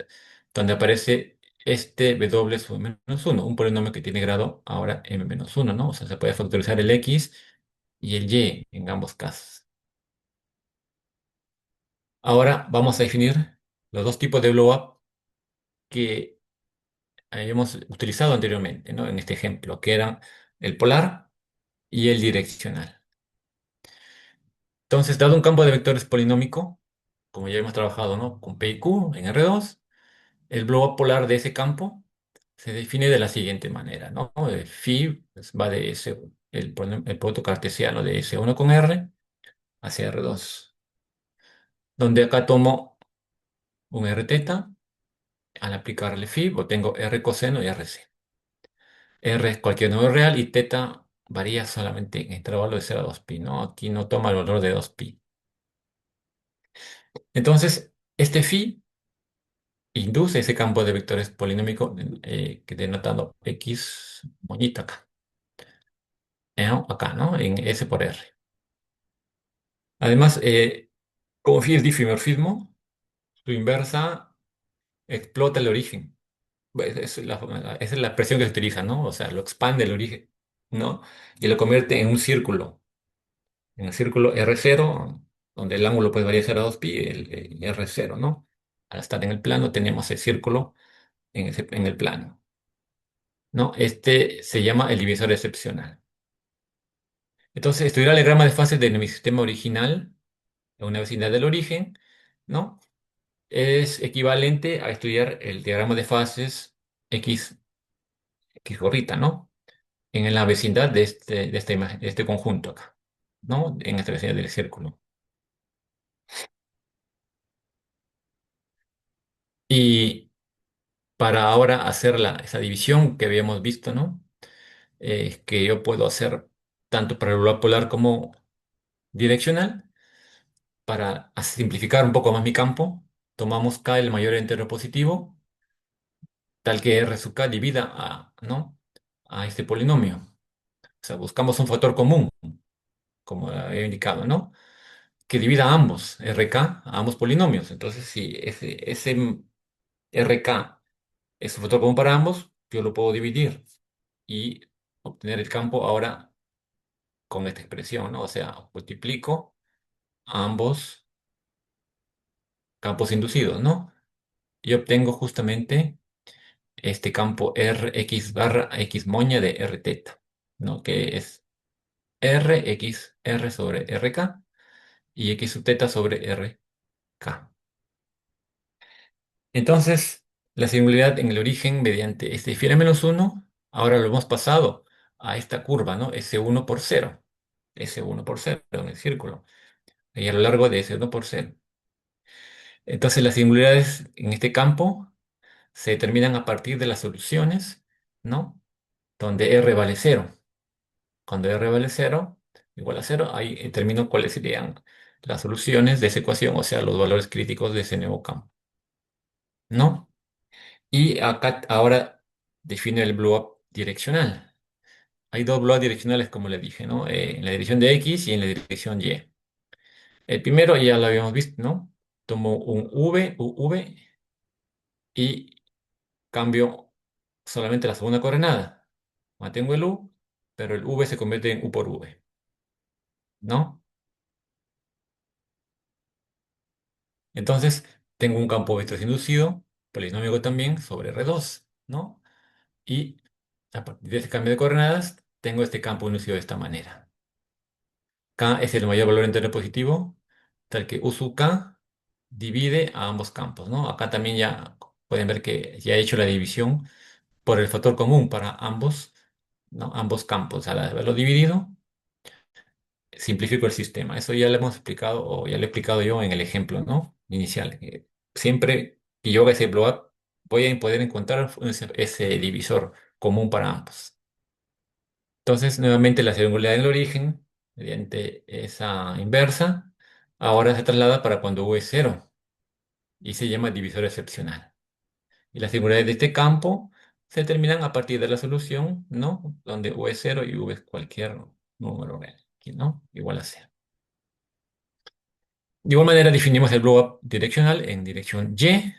donde aparece este W sub menos uno, un polinomio que tiene grado ahora m menos uno, ¿no? O sea, se puede factorizar el X y el Y en ambos casos. Ahora vamos a definir los dos tipos de blow-up que habíamos utilizado anteriormente, ¿no? En este ejemplo, que eran el polar y el direccional. Entonces, dado un campo de vectores polinómico, como ya hemos trabajado, ¿no? Con P y Q en R2, el blow-up polar de ese campo se define de la siguiente manera, ¿no? Phi pues, va de S, el producto cartesiano de S1 con R hacia R2, donde acá tomo un R teta, al aplicarle phi obtengo R coseno y R c. R es cualquier número real y teta varía solamente en intervalo de 0 a 2pi, ¿no? Aquí no toma el valor de 2pi. Entonces, este phi induce ese campo de vectores polinómico que denotado X moñito acá, ¿no? Acá, ¿no? En S por R. Además, como phi es difimorfismo, su inversa explota el origen. Pues, esa es la expresión que se utiliza, ¿no? O sea, lo expande el origen, ¿no? Y lo convierte en un círculo. En el círculo R0, donde el ángulo puede variar 0 a 2pi, el R0, ¿no? Al estar en el plano tenemos el círculo en el plano, ¿no? Este se llama el divisor excepcional. Entonces, estudiar el diagrama de fases de mi sistema original, en una vecindad del origen, ¿no? Es equivalente a estudiar el diagrama de fases X, X gorrita, ¿no? En la vecindad de esta imagen, de este conjunto acá, ¿no? En esta vecindad del círculo. Y para ahora hacer esa división que habíamos visto, ¿no? Que yo puedo hacer tanto para el globo polar como direccional. Para simplificar un poco más mi campo, tomamos K el mayor entero positivo, tal que R sub K divida ¿no? A este polinomio. O sea, buscamos un factor común, como he indicado, ¿no? Que divida a ambos, RK, a ambos polinomios. Entonces, si ese RK es un factor común para ambos, yo lo puedo dividir y obtener el campo ahora con esta expresión, ¿no? O sea, multiplico ambos campos inducidos, ¿no? Y obtengo justamente este campo Rx barra X moña de R teta, ¿no? Que es Rx R sobre RK y X sub teta sobre RK. Entonces, la singularidad en el origen mediante este difiere menos uno, ahora lo hemos pasado a esta curva, ¿no? S1 por cero, S1 por cero en el círculo, y a lo largo de S1 por cero. Entonces, las singularidades en este campo se determinan a partir de las soluciones, ¿no? Donde R vale cero. Cuando R vale cero, igual a cero, ahí determino cuáles serían las soluciones de esa ecuación, o sea, los valores críticos de ese nuevo campo, ¿no? Y acá ahora define el blow-up direccional. Hay dos blow-up direccionales, como le dije, ¿no? En la dirección de X y en la dirección Y. El primero ya lo habíamos visto, ¿no? Tomo un V y cambio solamente la segunda coordenada. Mantengo el U, pero el V se convierte en U por V, ¿no? Entonces, tengo un campo vector inducido, polinomial también, sobre R2, ¿no? Y a partir de ese cambio de coordenadas, tengo este campo inducido de esta manera. K es el mayor valor entero positivo, tal que U sub K divide a ambos campos, ¿no? Acá también ya pueden ver que ya he hecho la división por el factor común para ambos, ¿no? Ambos campos. Al haberlo dividido, simplifico el sistema. Eso ya lo hemos explicado, o ya lo he explicado yo en el ejemplo, ¿no? Inicial. Siempre que yo haga ese blow up, voy a poder encontrar ese divisor común para ambos. Entonces, nuevamente la singularidad en el origen, mediante esa inversa, ahora se traslada para cuando U es cero y se llama divisor excepcional. Y las singularidades de este campo se determinan a partir de la solución, ¿no? Donde U es cero y U es cualquier número real, aquí, ¿no? Igual a cero. De igual manera definimos el blow-up direccional en dirección Y,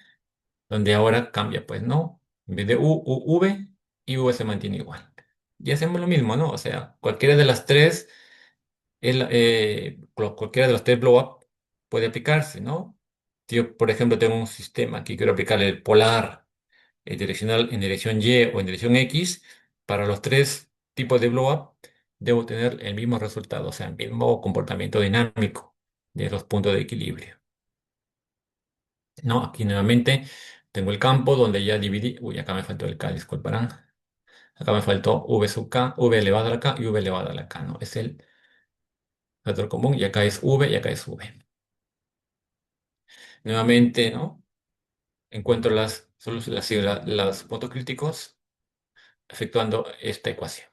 donde ahora cambia, pues, ¿no? En vez de V, y V se mantiene igual. Y hacemos lo mismo, ¿no? O sea, cualquiera de las tres, cualquiera de los tres blow up puede aplicarse, ¿no? Si yo, por ejemplo, tengo un sistema que quiero aplicar el polar direccional en dirección Y o en dirección X, para los tres tipos de blow up debo tener el mismo resultado, o sea, el mismo comportamiento dinámico de los puntos de equilibrio. ¿No? Aquí nuevamente tengo el campo donde ya dividí. Uy, acá me faltó el K, disculparán. Acá me faltó V sub K, V elevado a la K y V elevado a la K, ¿no? Es el factor común y acá es V y acá es V. Nuevamente, ¿no? Encuentro los puntos críticos efectuando esta ecuación.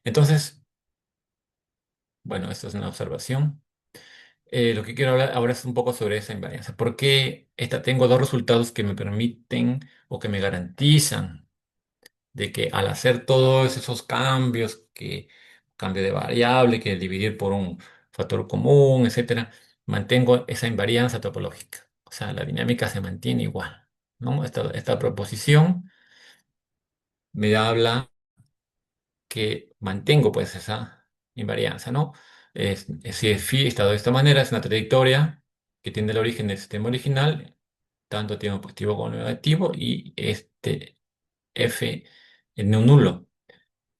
Entonces, bueno, esto es una observación. Lo que quiero hablar ahora es un poco sobre esa invarianza. ¿Por qué tengo dos resultados que me permiten o que me garantizan de que al hacer todos esos cambios, que cambio de variable, que dividir por un factor común, etcétera, mantengo esa invarianza topológica? O sea, la dinámica se mantiene igual, ¿no? Esta proposición me habla que mantengo pues esa invarianza, ¿no? Si es phi está de esta manera, es una trayectoria que tiene el origen del sistema original, tanto tiempo positivo como negativo, y este f es no nulo.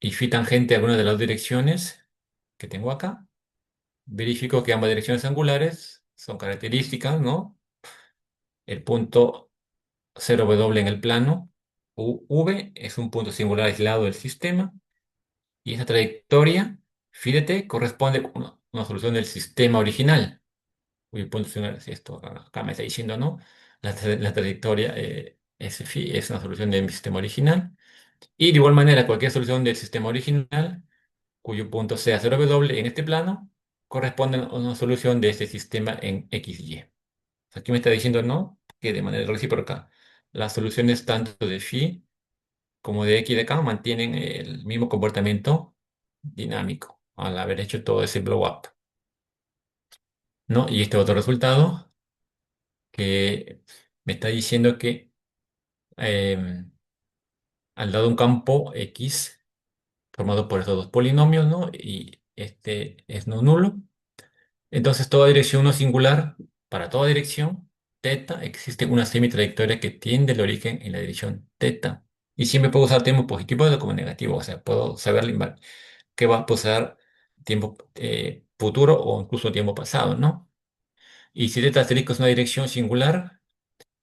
Y phi tangente a alguna de las direcciones que tengo acá, verifico que ambas direcciones angulares son características, ¿no? El punto 0W en el plano V es un punto singular aislado del sistema y esa trayectoria, phi de t, corresponde a una solución del sistema original. Uy, punto singular, si esto acá me está diciendo, ¿no? La trayectoria S phi es una solución de mi sistema original. Y de igual manera, cualquier solución del sistema original cuyo punto sea 0W en este plano, corresponde a una solución de este sistema en XY. Aquí me está diciendo, ¿no?, que de manera recíproca las soluciones tanto de phi como de X y de K mantienen el mismo comportamiento dinámico al haber hecho todo ese blow up, ¿no? Y este otro resultado que me está diciendo que al dado un campo X formado por estos dos polinomios, ¿no? Y este es no nulo. Entonces, toda dirección no singular, para toda dirección teta, existe una semitrayectoria que tiende el origen en la dirección teta. Y siempre puedo usar tiempo positivo como negativo, o sea, puedo saber qué va a pasar tiempo futuro o incluso tiempo pasado, ¿no? Y si teta asterisco es una dirección singular,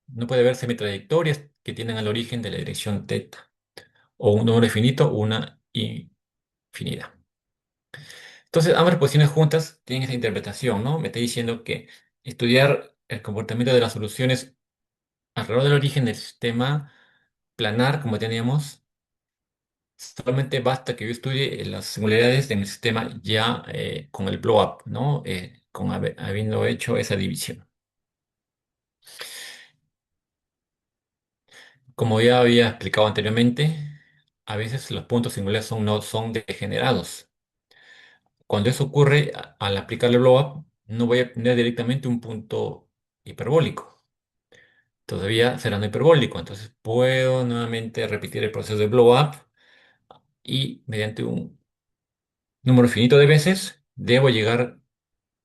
no puede haber semitrayectorias que tienden al origen de la dirección teta, o un número infinito o una infinidad. Entonces, ambas posiciones juntas tienen esta interpretación, ¿no? Me está diciendo que estudiar el comportamiento de las soluciones alrededor del origen del sistema planar, como teníamos, solamente basta que yo estudie las singularidades de mi sistema ya con el blow-up, ¿no? Habiendo hecho esa división. Como ya había explicado anteriormente, a veces los puntos singulares no son degenerados. Cuando eso ocurre, al aplicar el blow-up, no voy a obtener directamente un punto hiperbólico. Todavía será no hiperbólico. Entonces puedo nuevamente repetir el proceso de blow up y mediante un número finito de veces debo llegar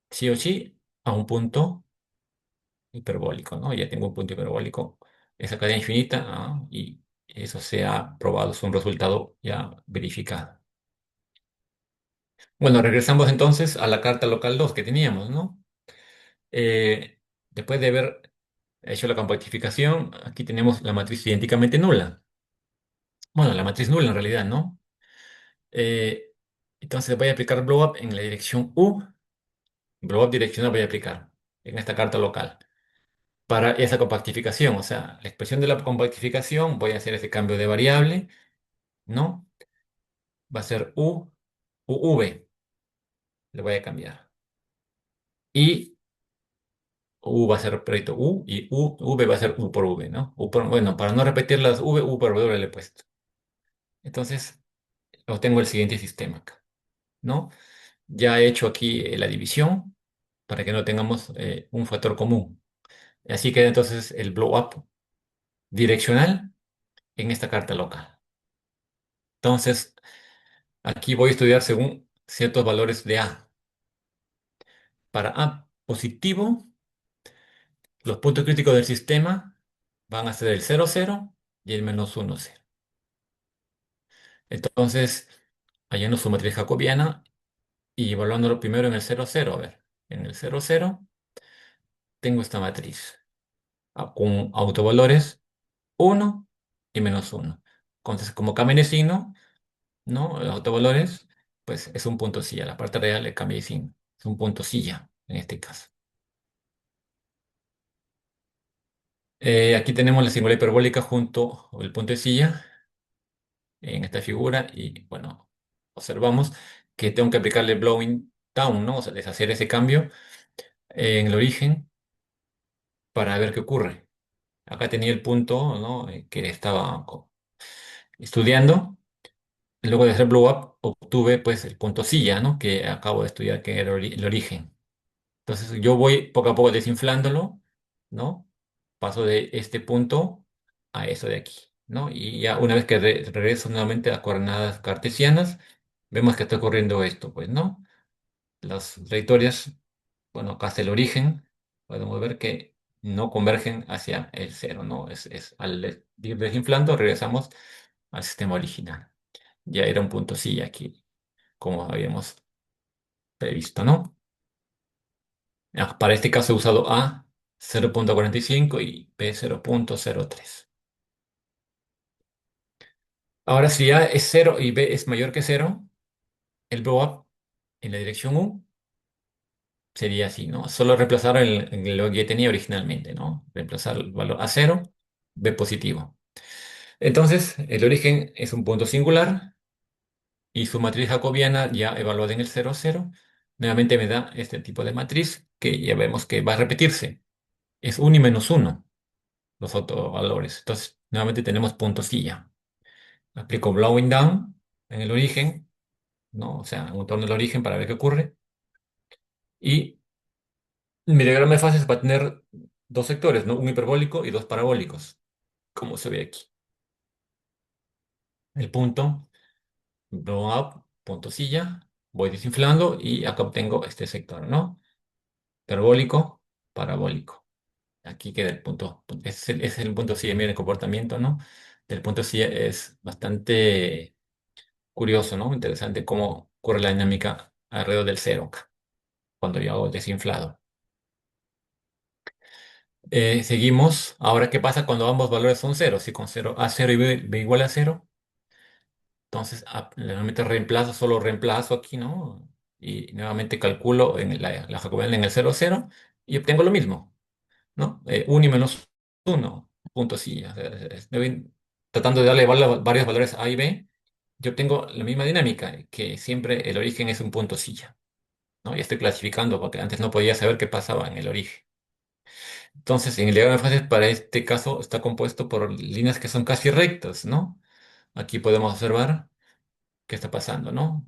sí o sí a un punto hiperbólico, ¿no? Ya tengo un punto hiperbólico, esa cadena infinita, y eso se ha probado, es un resultado ya verificado. Bueno, regresamos entonces a la carta local 2 que teníamos, ¿no? Eh, Después de haber hecho la compactificación, aquí tenemos la matriz idénticamente nula. Bueno, la matriz nula en realidad, ¿no? Eh, entonces voy a aplicar blow up en la dirección U. Blow up direccional voy a aplicar en esta carta local para esa compactificación. O sea, la expresión de la compactificación, voy a hacer ese cambio de variable, ¿no? Va a ser UV, le voy a cambiar. Y U va a ser proyecto U y V va a ser U por V, ¿no? Bueno, para no repetir las V, U por W le he puesto. Entonces, obtengo el siguiente sistema acá, ¿no? Ya he hecho aquí la división para que no tengamos un factor común. Así queda entonces el blow up direccional en esta carta local. Entonces, aquí voy a estudiar según ciertos valores de A. Para A positivo, los puntos críticos del sistema van a ser el 0, 0 y el -1, 0. Entonces, hallando su matriz jacobiana y evaluándolo primero en el 0, 0. A ver, en el 0, 0 tengo esta matriz con autovalores 1 y -1. Entonces, como cambia de signo, ¿no? Los autovalores, pues es un punto silla. La parte real le cambia de signo. Es un punto silla en este caso. Aquí tenemos la singular hiperbólica junto al punto de silla en esta figura y bueno, observamos que tengo que aplicarle blowing down, ¿no? O sea, deshacer ese cambio en el origen para ver qué ocurre. Acá tenía el punto, ¿no? Que estaba estudiando. Luego de hacer blow up, obtuve pues el punto silla, ¿no? Que acabo de estudiar, que era el origen. Entonces yo voy poco a poco desinflándolo, ¿no? Paso de este punto a eso de aquí, ¿no? Y ya una vez que regreso nuevamente a coordenadas cartesianas, vemos que está ocurriendo esto, pues, ¿no? Las trayectorias, bueno, acá está el origen, podemos ver que no convergen hacia el cero, ¿no? Al ir desinflando, regresamos al sistema original. Ya era un punto sí aquí, como habíamos previsto, ¿no? Para este caso he usado A 0,45 y B 0,03. Ahora, si A es 0 y B es mayor que 0, el blow up en la dirección U sería así, ¿no? Solo reemplazar lo que tenía originalmente, ¿no? Reemplazar el valor a 0, B positivo. Entonces, el origen es un punto singular y su matriz jacobiana ya evaluada en el 0, 0, nuevamente me da este tipo de matriz que ya vemos que va a repetirse. Es 1 y -1 los autovalores. Entonces, nuevamente tenemos puntos silla. Aplico blowing down en el origen, ¿no? O sea, un torno del origen para ver qué ocurre. Y mi diagrama de fases va a tener dos sectores, ¿no? Un hiperbólico y dos parabólicos, como se ve aquí. El punto, blow up, punto silla, voy desinflando y acá obtengo este sector, ¿no? Hiperbólico, parabólico. Aquí queda el punto. Ese es el punto silla. Miren el comportamiento, ¿no? Del punto silla es bastante curioso, ¿no? Interesante cómo ocurre la dinámica alrededor del cero cuando yo hago desinflado. Seguimos. Ahora, ¿qué pasa cuando ambos valores son cero? Si con cero a cero y b igual a cero, entonces nuevamente reemplazo, solo reemplazo aquí, ¿no? Y nuevamente calculo en la jacobiana en el 0, 0 y obtengo lo mismo, ¿no? 1 y -1 punto sí. O sea, tratando de darle varios valores a y b, yo obtengo la misma dinámica, que siempre el origen es un punto silla, ¿no? Y estoy clasificando porque antes no podía saber qué pasaba en el origen. Entonces, en el diagrama de fases para este caso está compuesto por líneas que son casi rectas, ¿no? Aquí podemos observar qué está pasando, ¿no?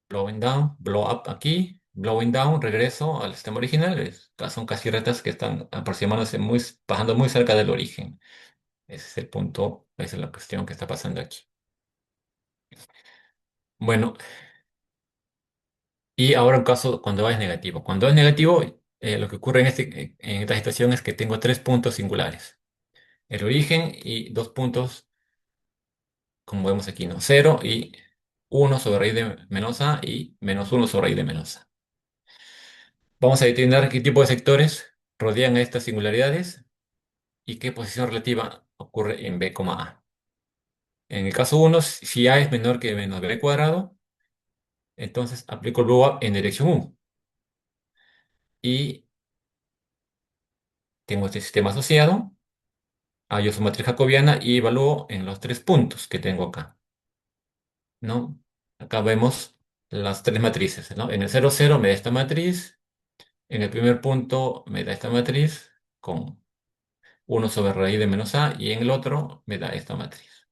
Blowing down, blow up aquí, blowing down, regreso al sistema original. Son casi rectas que están aproximándose pasando muy cerca del origen. Ese es el punto, esa es la cuestión que está pasando aquí. Bueno, y ahora un caso cuando A es negativo. Cuando A es negativo, lo que ocurre en esta situación es que tengo tres puntos singulares. El origen y dos puntos, como vemos aquí, ¿no? 0 y 1 sobre raíz de menos a y -1 sobre raíz de menos a. Vamos a determinar qué tipo de sectores rodean a estas singularidades y qué posición relativa ocurre en B, A. En el caso uno, si A es menor que menos B cuadrado, entonces aplico el blow up en dirección U. Y tengo este sistema asociado, hallo su matriz jacobiana y evalúo en los tres puntos que tengo acá, ¿no? Acá vemos las tres matrices, ¿no? En el 0, 0 me da esta matriz. En el primer punto me da esta matriz con 1 sobre raíz de menos a y en el otro me da esta matriz.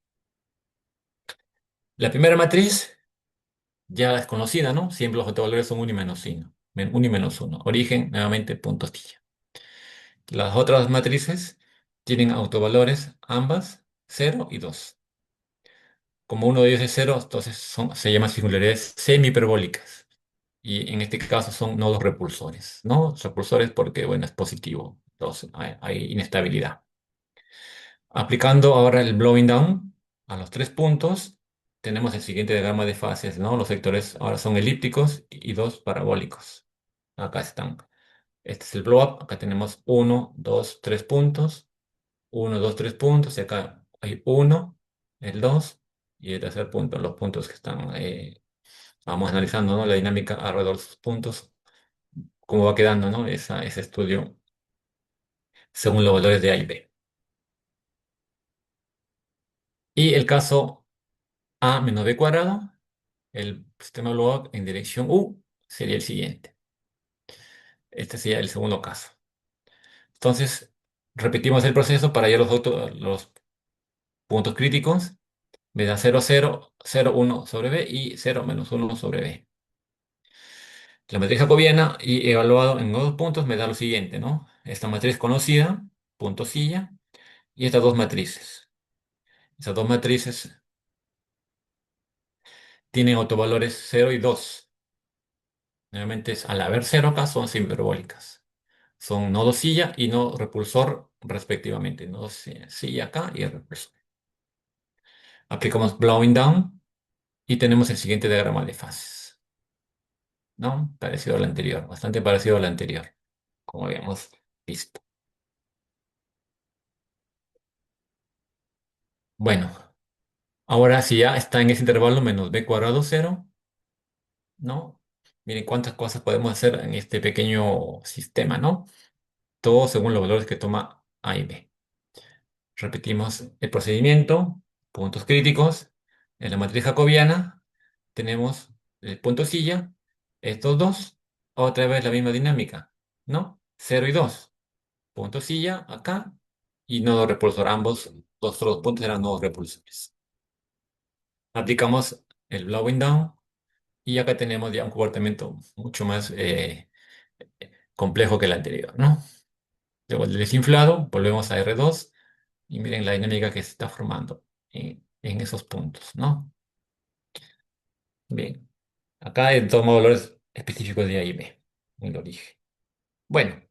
La primera matriz ya es conocida, ¿no? Siempre los autovalores son 1 y -1. 1 y -1. Origen, nuevamente, punto astilla. Las otras matrices tienen autovalores ambas 0 y 2. Como uno de ellos es 0, entonces se llaman singularidades semihiperbólicas. Y en este caso son nodos repulsores, ¿no? Repulsores porque, bueno, es positivo. Entonces hay inestabilidad. Aplicando ahora el blowing down a los 3 puntos, tenemos el siguiente diagrama de fases, ¿no? Los sectores ahora son elípticos y dos parabólicos. Acá están. Este es el blow up. Acá tenemos uno, 2, 3 puntos. Uno, 2, 3 puntos. Y acá hay uno, el 2 y el tercer punto. Los puntos que están, vamos analizando, ¿no? La dinámica alrededor de esos puntos. Cómo va quedando, ¿no? Ese estudio según los valores de A y B. Y el caso A menos B cuadrado, el sistema blow-up en dirección U sería el siguiente. Este sería el segundo caso. Entonces, repetimos el proceso para hallar los puntos críticos. Me da 0, 0, 0, 1 sobre B y 0 menos 1 sobre B. La matriz jacobiana y evaluado en dos puntos me da lo siguiente, ¿no? Esta matriz conocida, punto silla, y estas dos matrices. Estas dos matrices tienen autovalores 0 y 2. Nuevamente, al haber 0 acá, son hiperbólicas. Son nodo silla y nodo repulsor respectivamente. Nodo silla acá y repulsor. Aplicamos blowing down y tenemos el siguiente diagrama de fases, ¿no? Parecido al anterior, bastante parecido al anterior, como habíamos visto. Bueno, ahora si ya está en ese intervalo menos b cuadrado 0, ¿no? Miren cuántas cosas podemos hacer en este pequeño sistema, ¿no? Todo según los valores que toma A y B. Repetimos el procedimiento, puntos críticos. En la matriz jacobiana tenemos el punto silla, estos dos, otra vez la misma dinámica, ¿no? 0 y 2, punto silla acá y nodo repulsor. Ambos, los otros dos puntos eran nodos repulsores. Aplicamos el blowing down y acá tenemos ya un comportamiento mucho más complejo que el anterior, ¿no? Luego el desinflado, volvemos a R2 y miren la dinámica que se está formando en esos puntos, ¿no? Bien, acá tomo valores específicos de A y B en el origen. Bueno,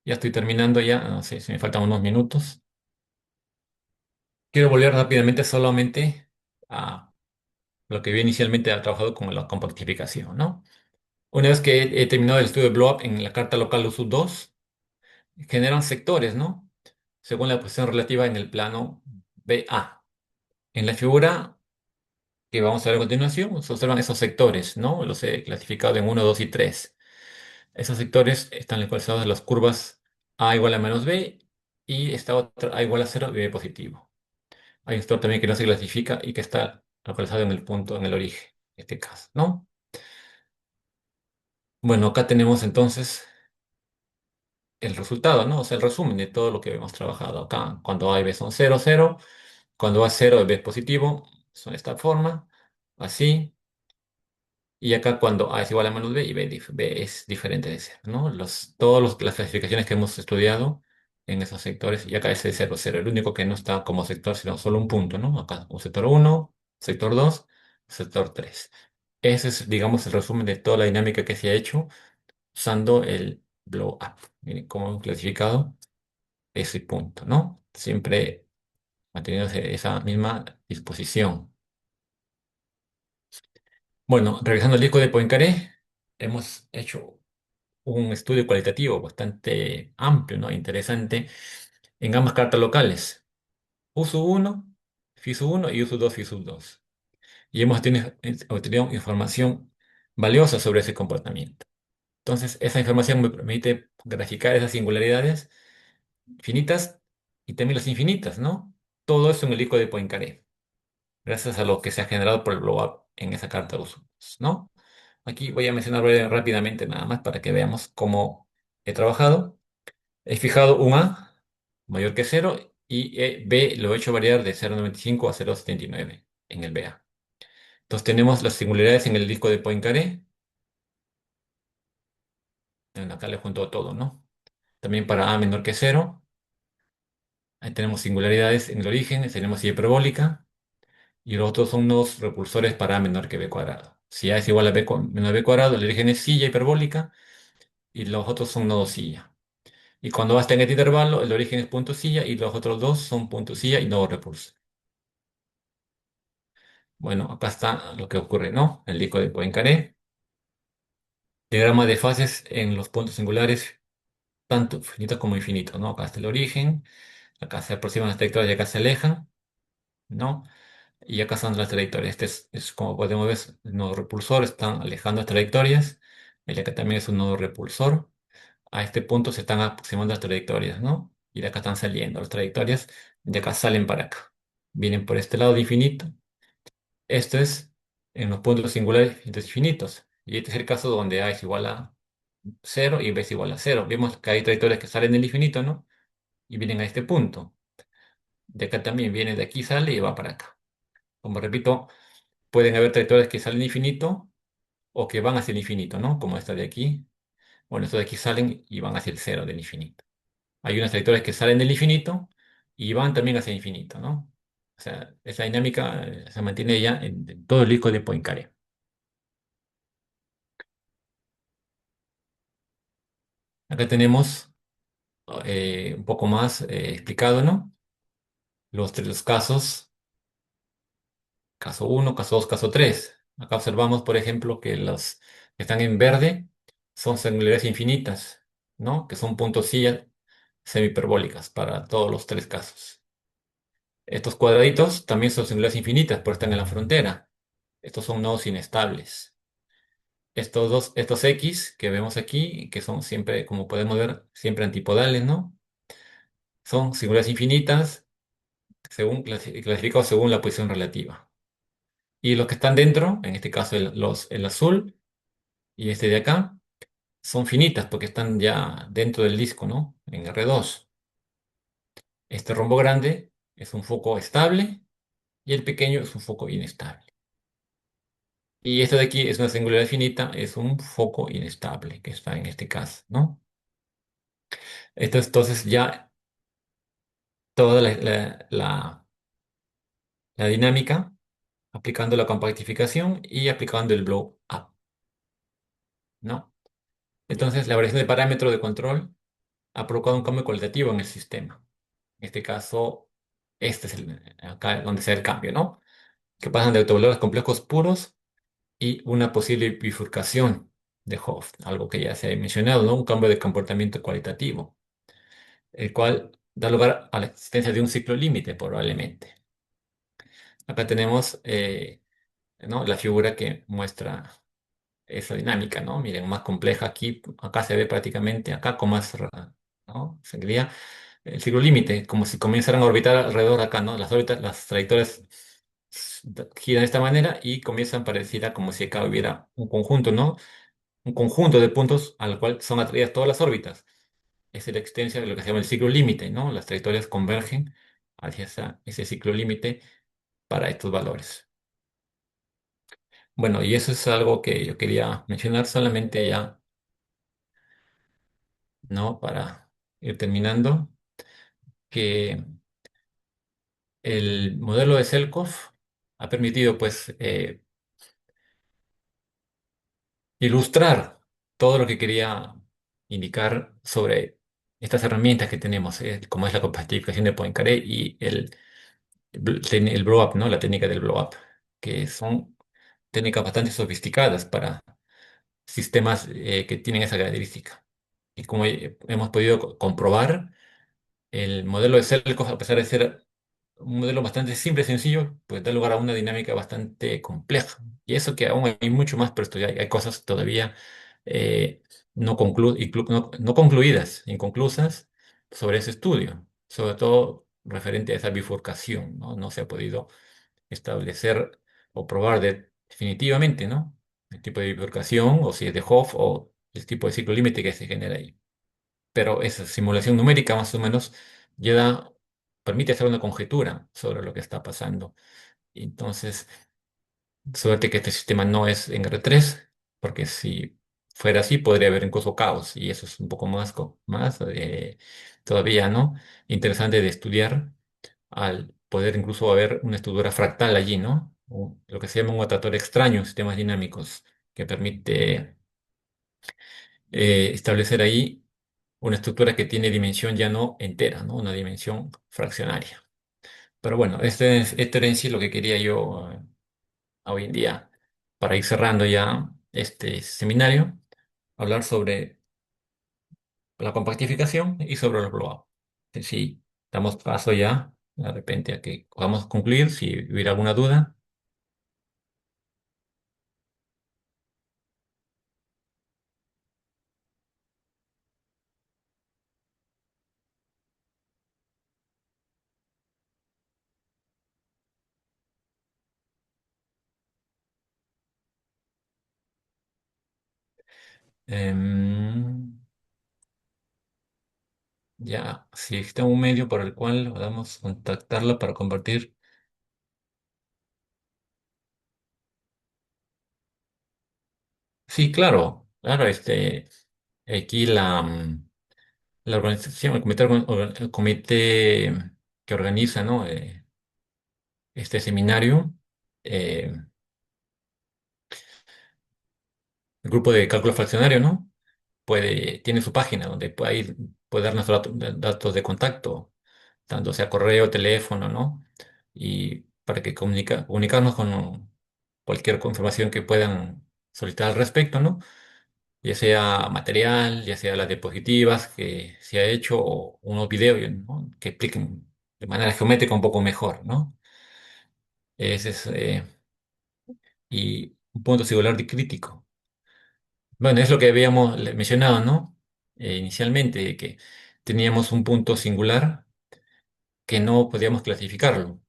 ya estoy terminando ya, no sé si me faltan unos minutos. Quiero volver rápidamente solamente a lo que había inicialmente trabajado con la compactificación, ¿no? Una vez que he terminado el estudio de blow up en la carta local USU2, generan sectores, ¿no? Según la posición relativa en el plano BA. En la figura que vamos a ver a continuación, se observan esos sectores, ¿no? Los he clasificado en uno, 2 y 3. Esos sectores están localizados en las curvas A igual a menos B y esta otra A igual a 0 y B positivo. Hay un sector también que no se clasifica y que está localizado en el punto, en el origen, en este caso, ¿no? Bueno, acá tenemos entonces el resultado, ¿no? O sea, el resumen de todo lo que hemos trabajado acá. Cuando A y B son 0, 0. Cuando A es 0 y B es positivo, son de esta forma, así. Y acá cuando A es igual a menos B y B es diferente de 0, ¿no? Las clasificaciones que hemos estudiado en esos sectores, y acá es de 0, 0. El único que no está como sector, sino solo un punto, ¿no? Acá un sector uno, sector 2, sector 3. Ese es, digamos, el resumen de toda la dinámica que se ha hecho usando el blow up. Miren cómo hemos clasificado ese punto, ¿no? Siempre manteniendo esa misma disposición. Bueno, revisando el disco de Poincaré, hemos hecho un estudio cualitativo bastante amplio, ¿no? Interesante en ambas cartas locales, USU1, FISU1 y USU2, FISU2. Y hemos obtenido información valiosa sobre ese comportamiento. Entonces, esa información me permite graficar esas singularidades finitas y también las infinitas, ¿no? Todo eso en el disco de Poincaré, gracias a lo que se ha generado por el blow-up en esa carta de uso, ¿no? Aquí voy a mencionar rápidamente nada más para que veamos cómo he trabajado. He fijado un A mayor que 0 y B lo he hecho variar de 0,95 a 0,79 en el BA. Entonces tenemos las singularidades en el disco de Poincaré. Acá le junto todo, ¿no? también para a menor que cero. Ahí tenemos singularidades en el origen, tenemos silla hiperbólica, y los otros son unos repulsores para a menor que b cuadrado. Si a es igual a menos b cuadrado, el origen es silla hiperbólica y los otros son nodos silla. Y cuando hasta en este intervalo, el origen es punto silla y los otros dos son punto silla y nodo repulsor. Bueno, acá está lo que ocurre, ¿no? El disco de Poincaré. Diagrama de fases en los puntos singulares, tanto finitos como infinitos, ¿no? Acá está el origen, acá se aproximan las trayectorias y acá se alejan, ¿no? Y acá están las trayectorias. Es como podemos ver, el nodo repulsor, están alejando las trayectorias. El de acá también es un nodo repulsor. A este punto se están aproximando las trayectorias, ¿no? Y de acá están saliendo las trayectorias, de acá salen para acá. Vienen por este lado de infinito. Esto es en los puntos singulares infinitos. Y este es el caso donde A es igual a cero y B es igual a cero. Vemos que hay trayectorias que salen del infinito, ¿no? Y vienen a este punto. De acá también viene, de aquí sale y va para acá. Como repito, pueden haber trayectorias que salen infinito o que van hacia el infinito, ¿no? Como esta de aquí. Bueno, estos de aquí salen y van hacia el cero del infinito. Hay unas trayectorias que salen del infinito y van también hacia el infinito, ¿no? O sea, esa dinámica se mantiene ya en todo el disco de Poincaré. Acá tenemos un poco más explicado, ¿no? Los tres casos, caso uno, caso 2, caso 3. Acá observamos, por ejemplo, que los que están en verde son singularidades infinitas, ¿no? Que son puntos sillas semihiperbólicas para todos los tres casos. Estos cuadraditos también son singularidades infinitas, pero están en la frontera. Estos son nodos inestables. Estos X que vemos aquí, que son siempre, como podemos ver, siempre antipodales, ¿no? Son singularidades infinitas según clasificados según la posición relativa. Y los que están dentro, en este caso el azul y este de acá, son finitas porque están ya dentro del disco, ¿no? En R2. Este rombo grande es un foco estable y el pequeño es un foco inestable. Y este de aquí es una singularidad finita, es un foco inestable que está en este caso, ¿no? Esto es entonces ya toda la dinámica aplicando la compactificación y aplicando el blow up, ¿no? Entonces la variación de parámetro de control ha provocado un cambio cualitativo en el sistema. En este caso, este es acá donde se da el cambio, ¿no? Que pasan de autovalores complejos puros y una posible bifurcación de Hopf, algo que ya se ha mencionado, ¿no? Un cambio de comportamiento cualitativo, el cual da lugar a la existencia de un ciclo límite, probablemente. Acá tenemos ¿no? La figura que muestra esa dinámica, ¿no? Miren, más compleja aquí, acá se ve prácticamente, acá con más, ¿no? Sería el ciclo límite, como si comenzaran a orbitar alrededor de acá, ¿no? Las órbitas, las trayectorias giran de esta manera y comienzan parecida como si acá hubiera un conjunto, ¿no? Un conjunto de puntos al cual son atraídas todas las órbitas. Es la existencia de lo que se llama el ciclo límite, ¿no? Las trayectorias convergen hacia ese ciclo límite para estos valores. Bueno, y eso es algo que yo quería mencionar solamente ya, ¿no? Para ir terminando, que el modelo de Selkov ha permitido, pues, ilustrar todo lo que quería indicar sobre estas herramientas que tenemos, como es la compactificación de Poincaré y el blow up, ¿no? La técnica del blow up, que son técnicas bastante sofisticadas para sistemas que tienen esa característica. Y como hemos podido comprobar, el modelo de Selkov, a pesar de ser un modelo bastante simple y sencillo, pues da lugar a una dinámica bastante compleja. Y eso que aún hay mucho más por estudiar. Hay cosas todavía eh, no concluidas, inconclusas sobre ese estudio, sobre todo referente a esa bifurcación, ¿no? No se ha podido establecer o probar definitivamente, ¿no? El tipo de bifurcación, o si es de Hopf, o el tipo de ciclo límite que se genera ahí. Pero esa simulación numérica más o menos ya permite hacer una conjetura sobre lo que está pasando. Entonces, suerte que este sistema no es en R3, porque si fuera así, podría haber incluso caos, y eso es un poco más, todavía, ¿no? Interesante de estudiar, al poder incluso haber una estructura fractal allí, ¿no? Lo que se llama un rotatorio extraño en sistemas dinámicos, que permite establecer ahí una estructura que tiene dimensión ya no entera, ¿no? Una dimensión fraccionaria. Pero bueno, este era en sí lo que quería yo hoy en día, para ir cerrando ya este seminario, hablar sobre la compactificación y sobre los blow-up. Sí, damos paso ya de repente a que podamos concluir. Si hubiera alguna duda. em, ya, si existe un medio por el cual podamos contactarla para compartir. Sí, claro, claro, aquí la organización, el comité que organiza, ¿no? Este seminario, eh, el grupo de cálculo fraccionario, ¿no? Tiene su página donde puede darnos datos de contacto, tanto sea correo, teléfono, ¿no? Y para que comunicarnos con cualquier confirmación que puedan solicitar al respecto, ¿no? Ya sea material, ya sea las diapositivas que se ha hecho o unos videos, ¿no? Que expliquen de manera geométrica un poco mejor, ¿no? Ese es, y un punto singular de crítico. Bueno, es lo que habíamos mencionado, ¿no? Inicialmente, que teníamos un punto singular que no podíamos clasificarlo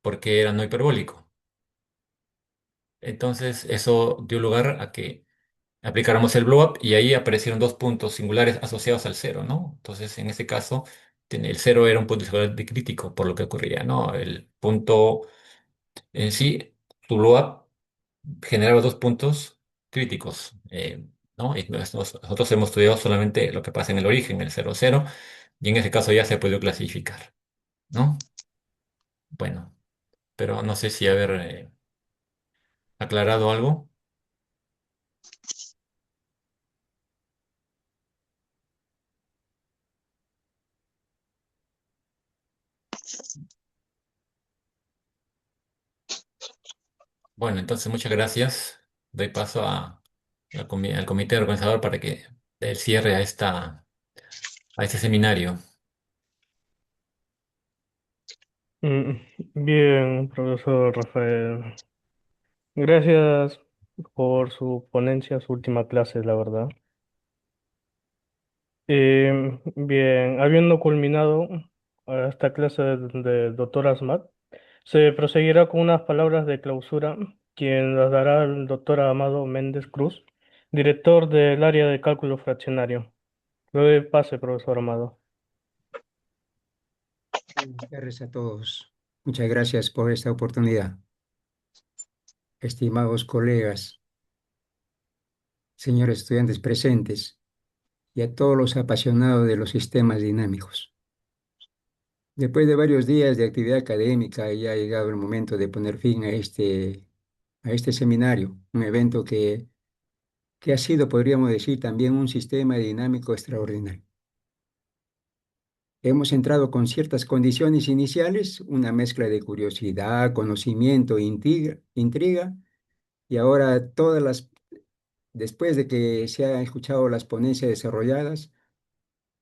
porque era no hiperbólico. Entonces, eso dio lugar a que aplicáramos el blow up y ahí aparecieron dos puntos singulares asociados al cero, ¿no? Entonces, en ese caso, el cero era un punto singular de crítico por lo que ocurría, ¿no? El punto en sí, su blow up generaba dos puntos críticos, ¿no? Y nosotros hemos estudiado solamente lo que pasa en el origen, el cero cero, y en ese caso ya se ha podido clasificar, ¿no? Bueno, pero no sé si haber aclarado algo. Bueno, entonces muchas gracias. Doy paso al comité organizador para que dé el cierre a este seminario. Mm, Bien, profesor Rafael. Gracias por su ponencia, su última clase, la verdad. Bien, habiendo culminado esta clase de doctor Asmat, se proseguirá con unas palabras de clausura, quien las dará el doctor Amado Méndez Cruz, director del área de cálculo fraccionario. Le doy pase, profesor Amado. Buenas tardes a todos. Muchas gracias por esta oportunidad. Estimados colegas, señores estudiantes presentes y a todos los apasionados de los sistemas dinámicos. Después de varios días de actividad académica, ya ha llegado el momento de poner fin a este seminario, un evento que ha sido, podríamos decir, también un sistema dinámico extraordinario. Hemos entrado con ciertas condiciones iniciales, una mezcla de curiosidad, conocimiento, intriga, y ahora después de que se han escuchado las ponencias desarrolladas,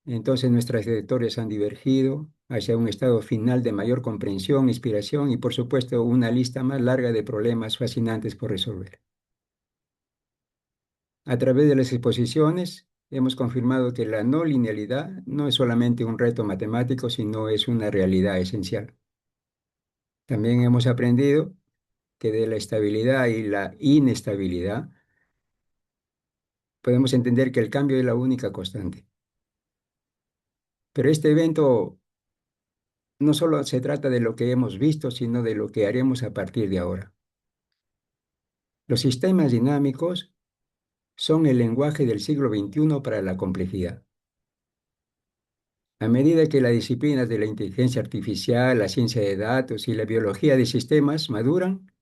entonces nuestras trayectorias han divergido hacia un estado final de mayor comprensión, inspiración y, por supuesto, una lista más larga de problemas fascinantes por resolver. A través de las exposiciones, hemos confirmado que la no linealidad no es solamente un reto matemático, sino es una realidad esencial. También hemos aprendido que de la estabilidad y la inestabilidad podemos entender que el cambio es la única constante. Pero este evento no solo se trata de lo que hemos visto, sino de lo que haremos a partir de ahora. Los sistemas dinámicos son el lenguaje del siglo XXI para la complejidad. A medida que las disciplinas de la inteligencia artificial, la ciencia de datos y la biología de sistemas maduran,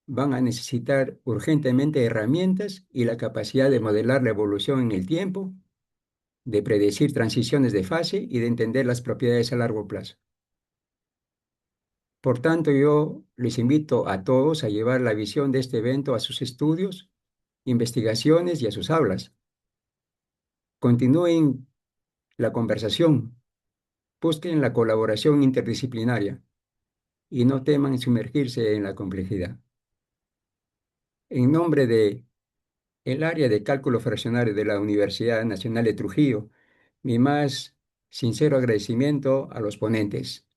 van a necesitar urgentemente herramientas y la capacidad de modelar la evolución en el tiempo, de predecir transiciones de fase y de entender las propiedades a largo plazo. Por tanto, yo les invito a todos a llevar la visión de este evento a sus estudios, investigaciones y a sus aulas. Continúen la conversación, busquen la colaboración interdisciplinaria y no teman sumergirse en la complejidad. En nombre de el área de cálculo fraccionario de la Universidad Nacional de Trujillo, mi más sincero agradecimiento a los ponentes,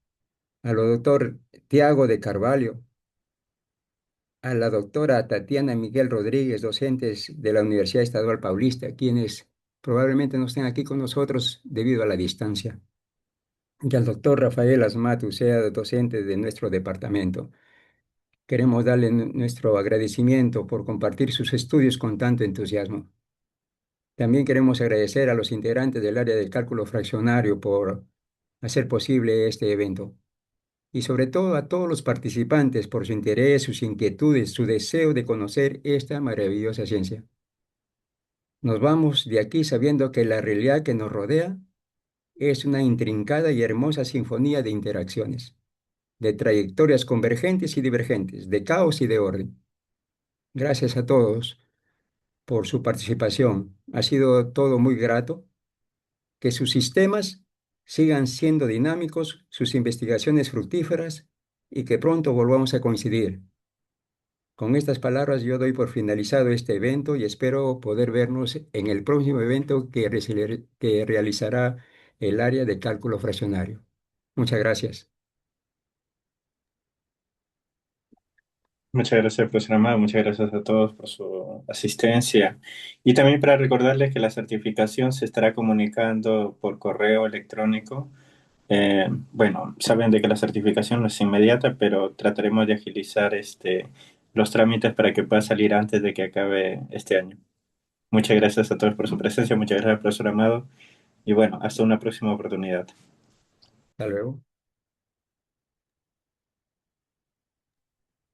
al doctor Tiago de Carvalho, a la doctora Tatiana Miguel Rodríguez, docentes de la Universidad Estadual Paulista, quienes probablemente no estén aquí con nosotros debido a la distancia, y al doctor Rafael Asmatu, sea docente de nuestro departamento. Queremos darle nuestro agradecimiento por compartir sus estudios con tanto entusiasmo. También queremos agradecer a los integrantes del área del cálculo fraccionario por hacer posible este evento y sobre todo a todos los participantes por su interés, sus inquietudes, su deseo de conocer esta maravillosa ciencia. Nos vamos de aquí sabiendo que la realidad que nos rodea es una intrincada y hermosa sinfonía de interacciones, de trayectorias convergentes y divergentes, de caos y de orden. Gracias a todos por su participación. Ha sido todo muy grato. Que sus sistemas sigan siendo dinámicos, sus investigaciones fructíferas y que pronto volvamos a coincidir. Con estas palabras yo doy por finalizado este evento y espero poder vernos en el próximo evento que realizará el área de cálculo fraccionario. Muchas gracias. Muchas gracias, profesor Amado. Muchas gracias a todos por su asistencia. Y también para recordarles que la certificación se estará comunicando por correo electrónico. Bueno, saben de que la certificación no es inmediata, pero trataremos de agilizar los trámites para que pueda salir antes de que acabe este año. Muchas gracias a todos por su presencia. Muchas gracias, profesor Amado. Y bueno, hasta una próxima oportunidad. Hasta luego.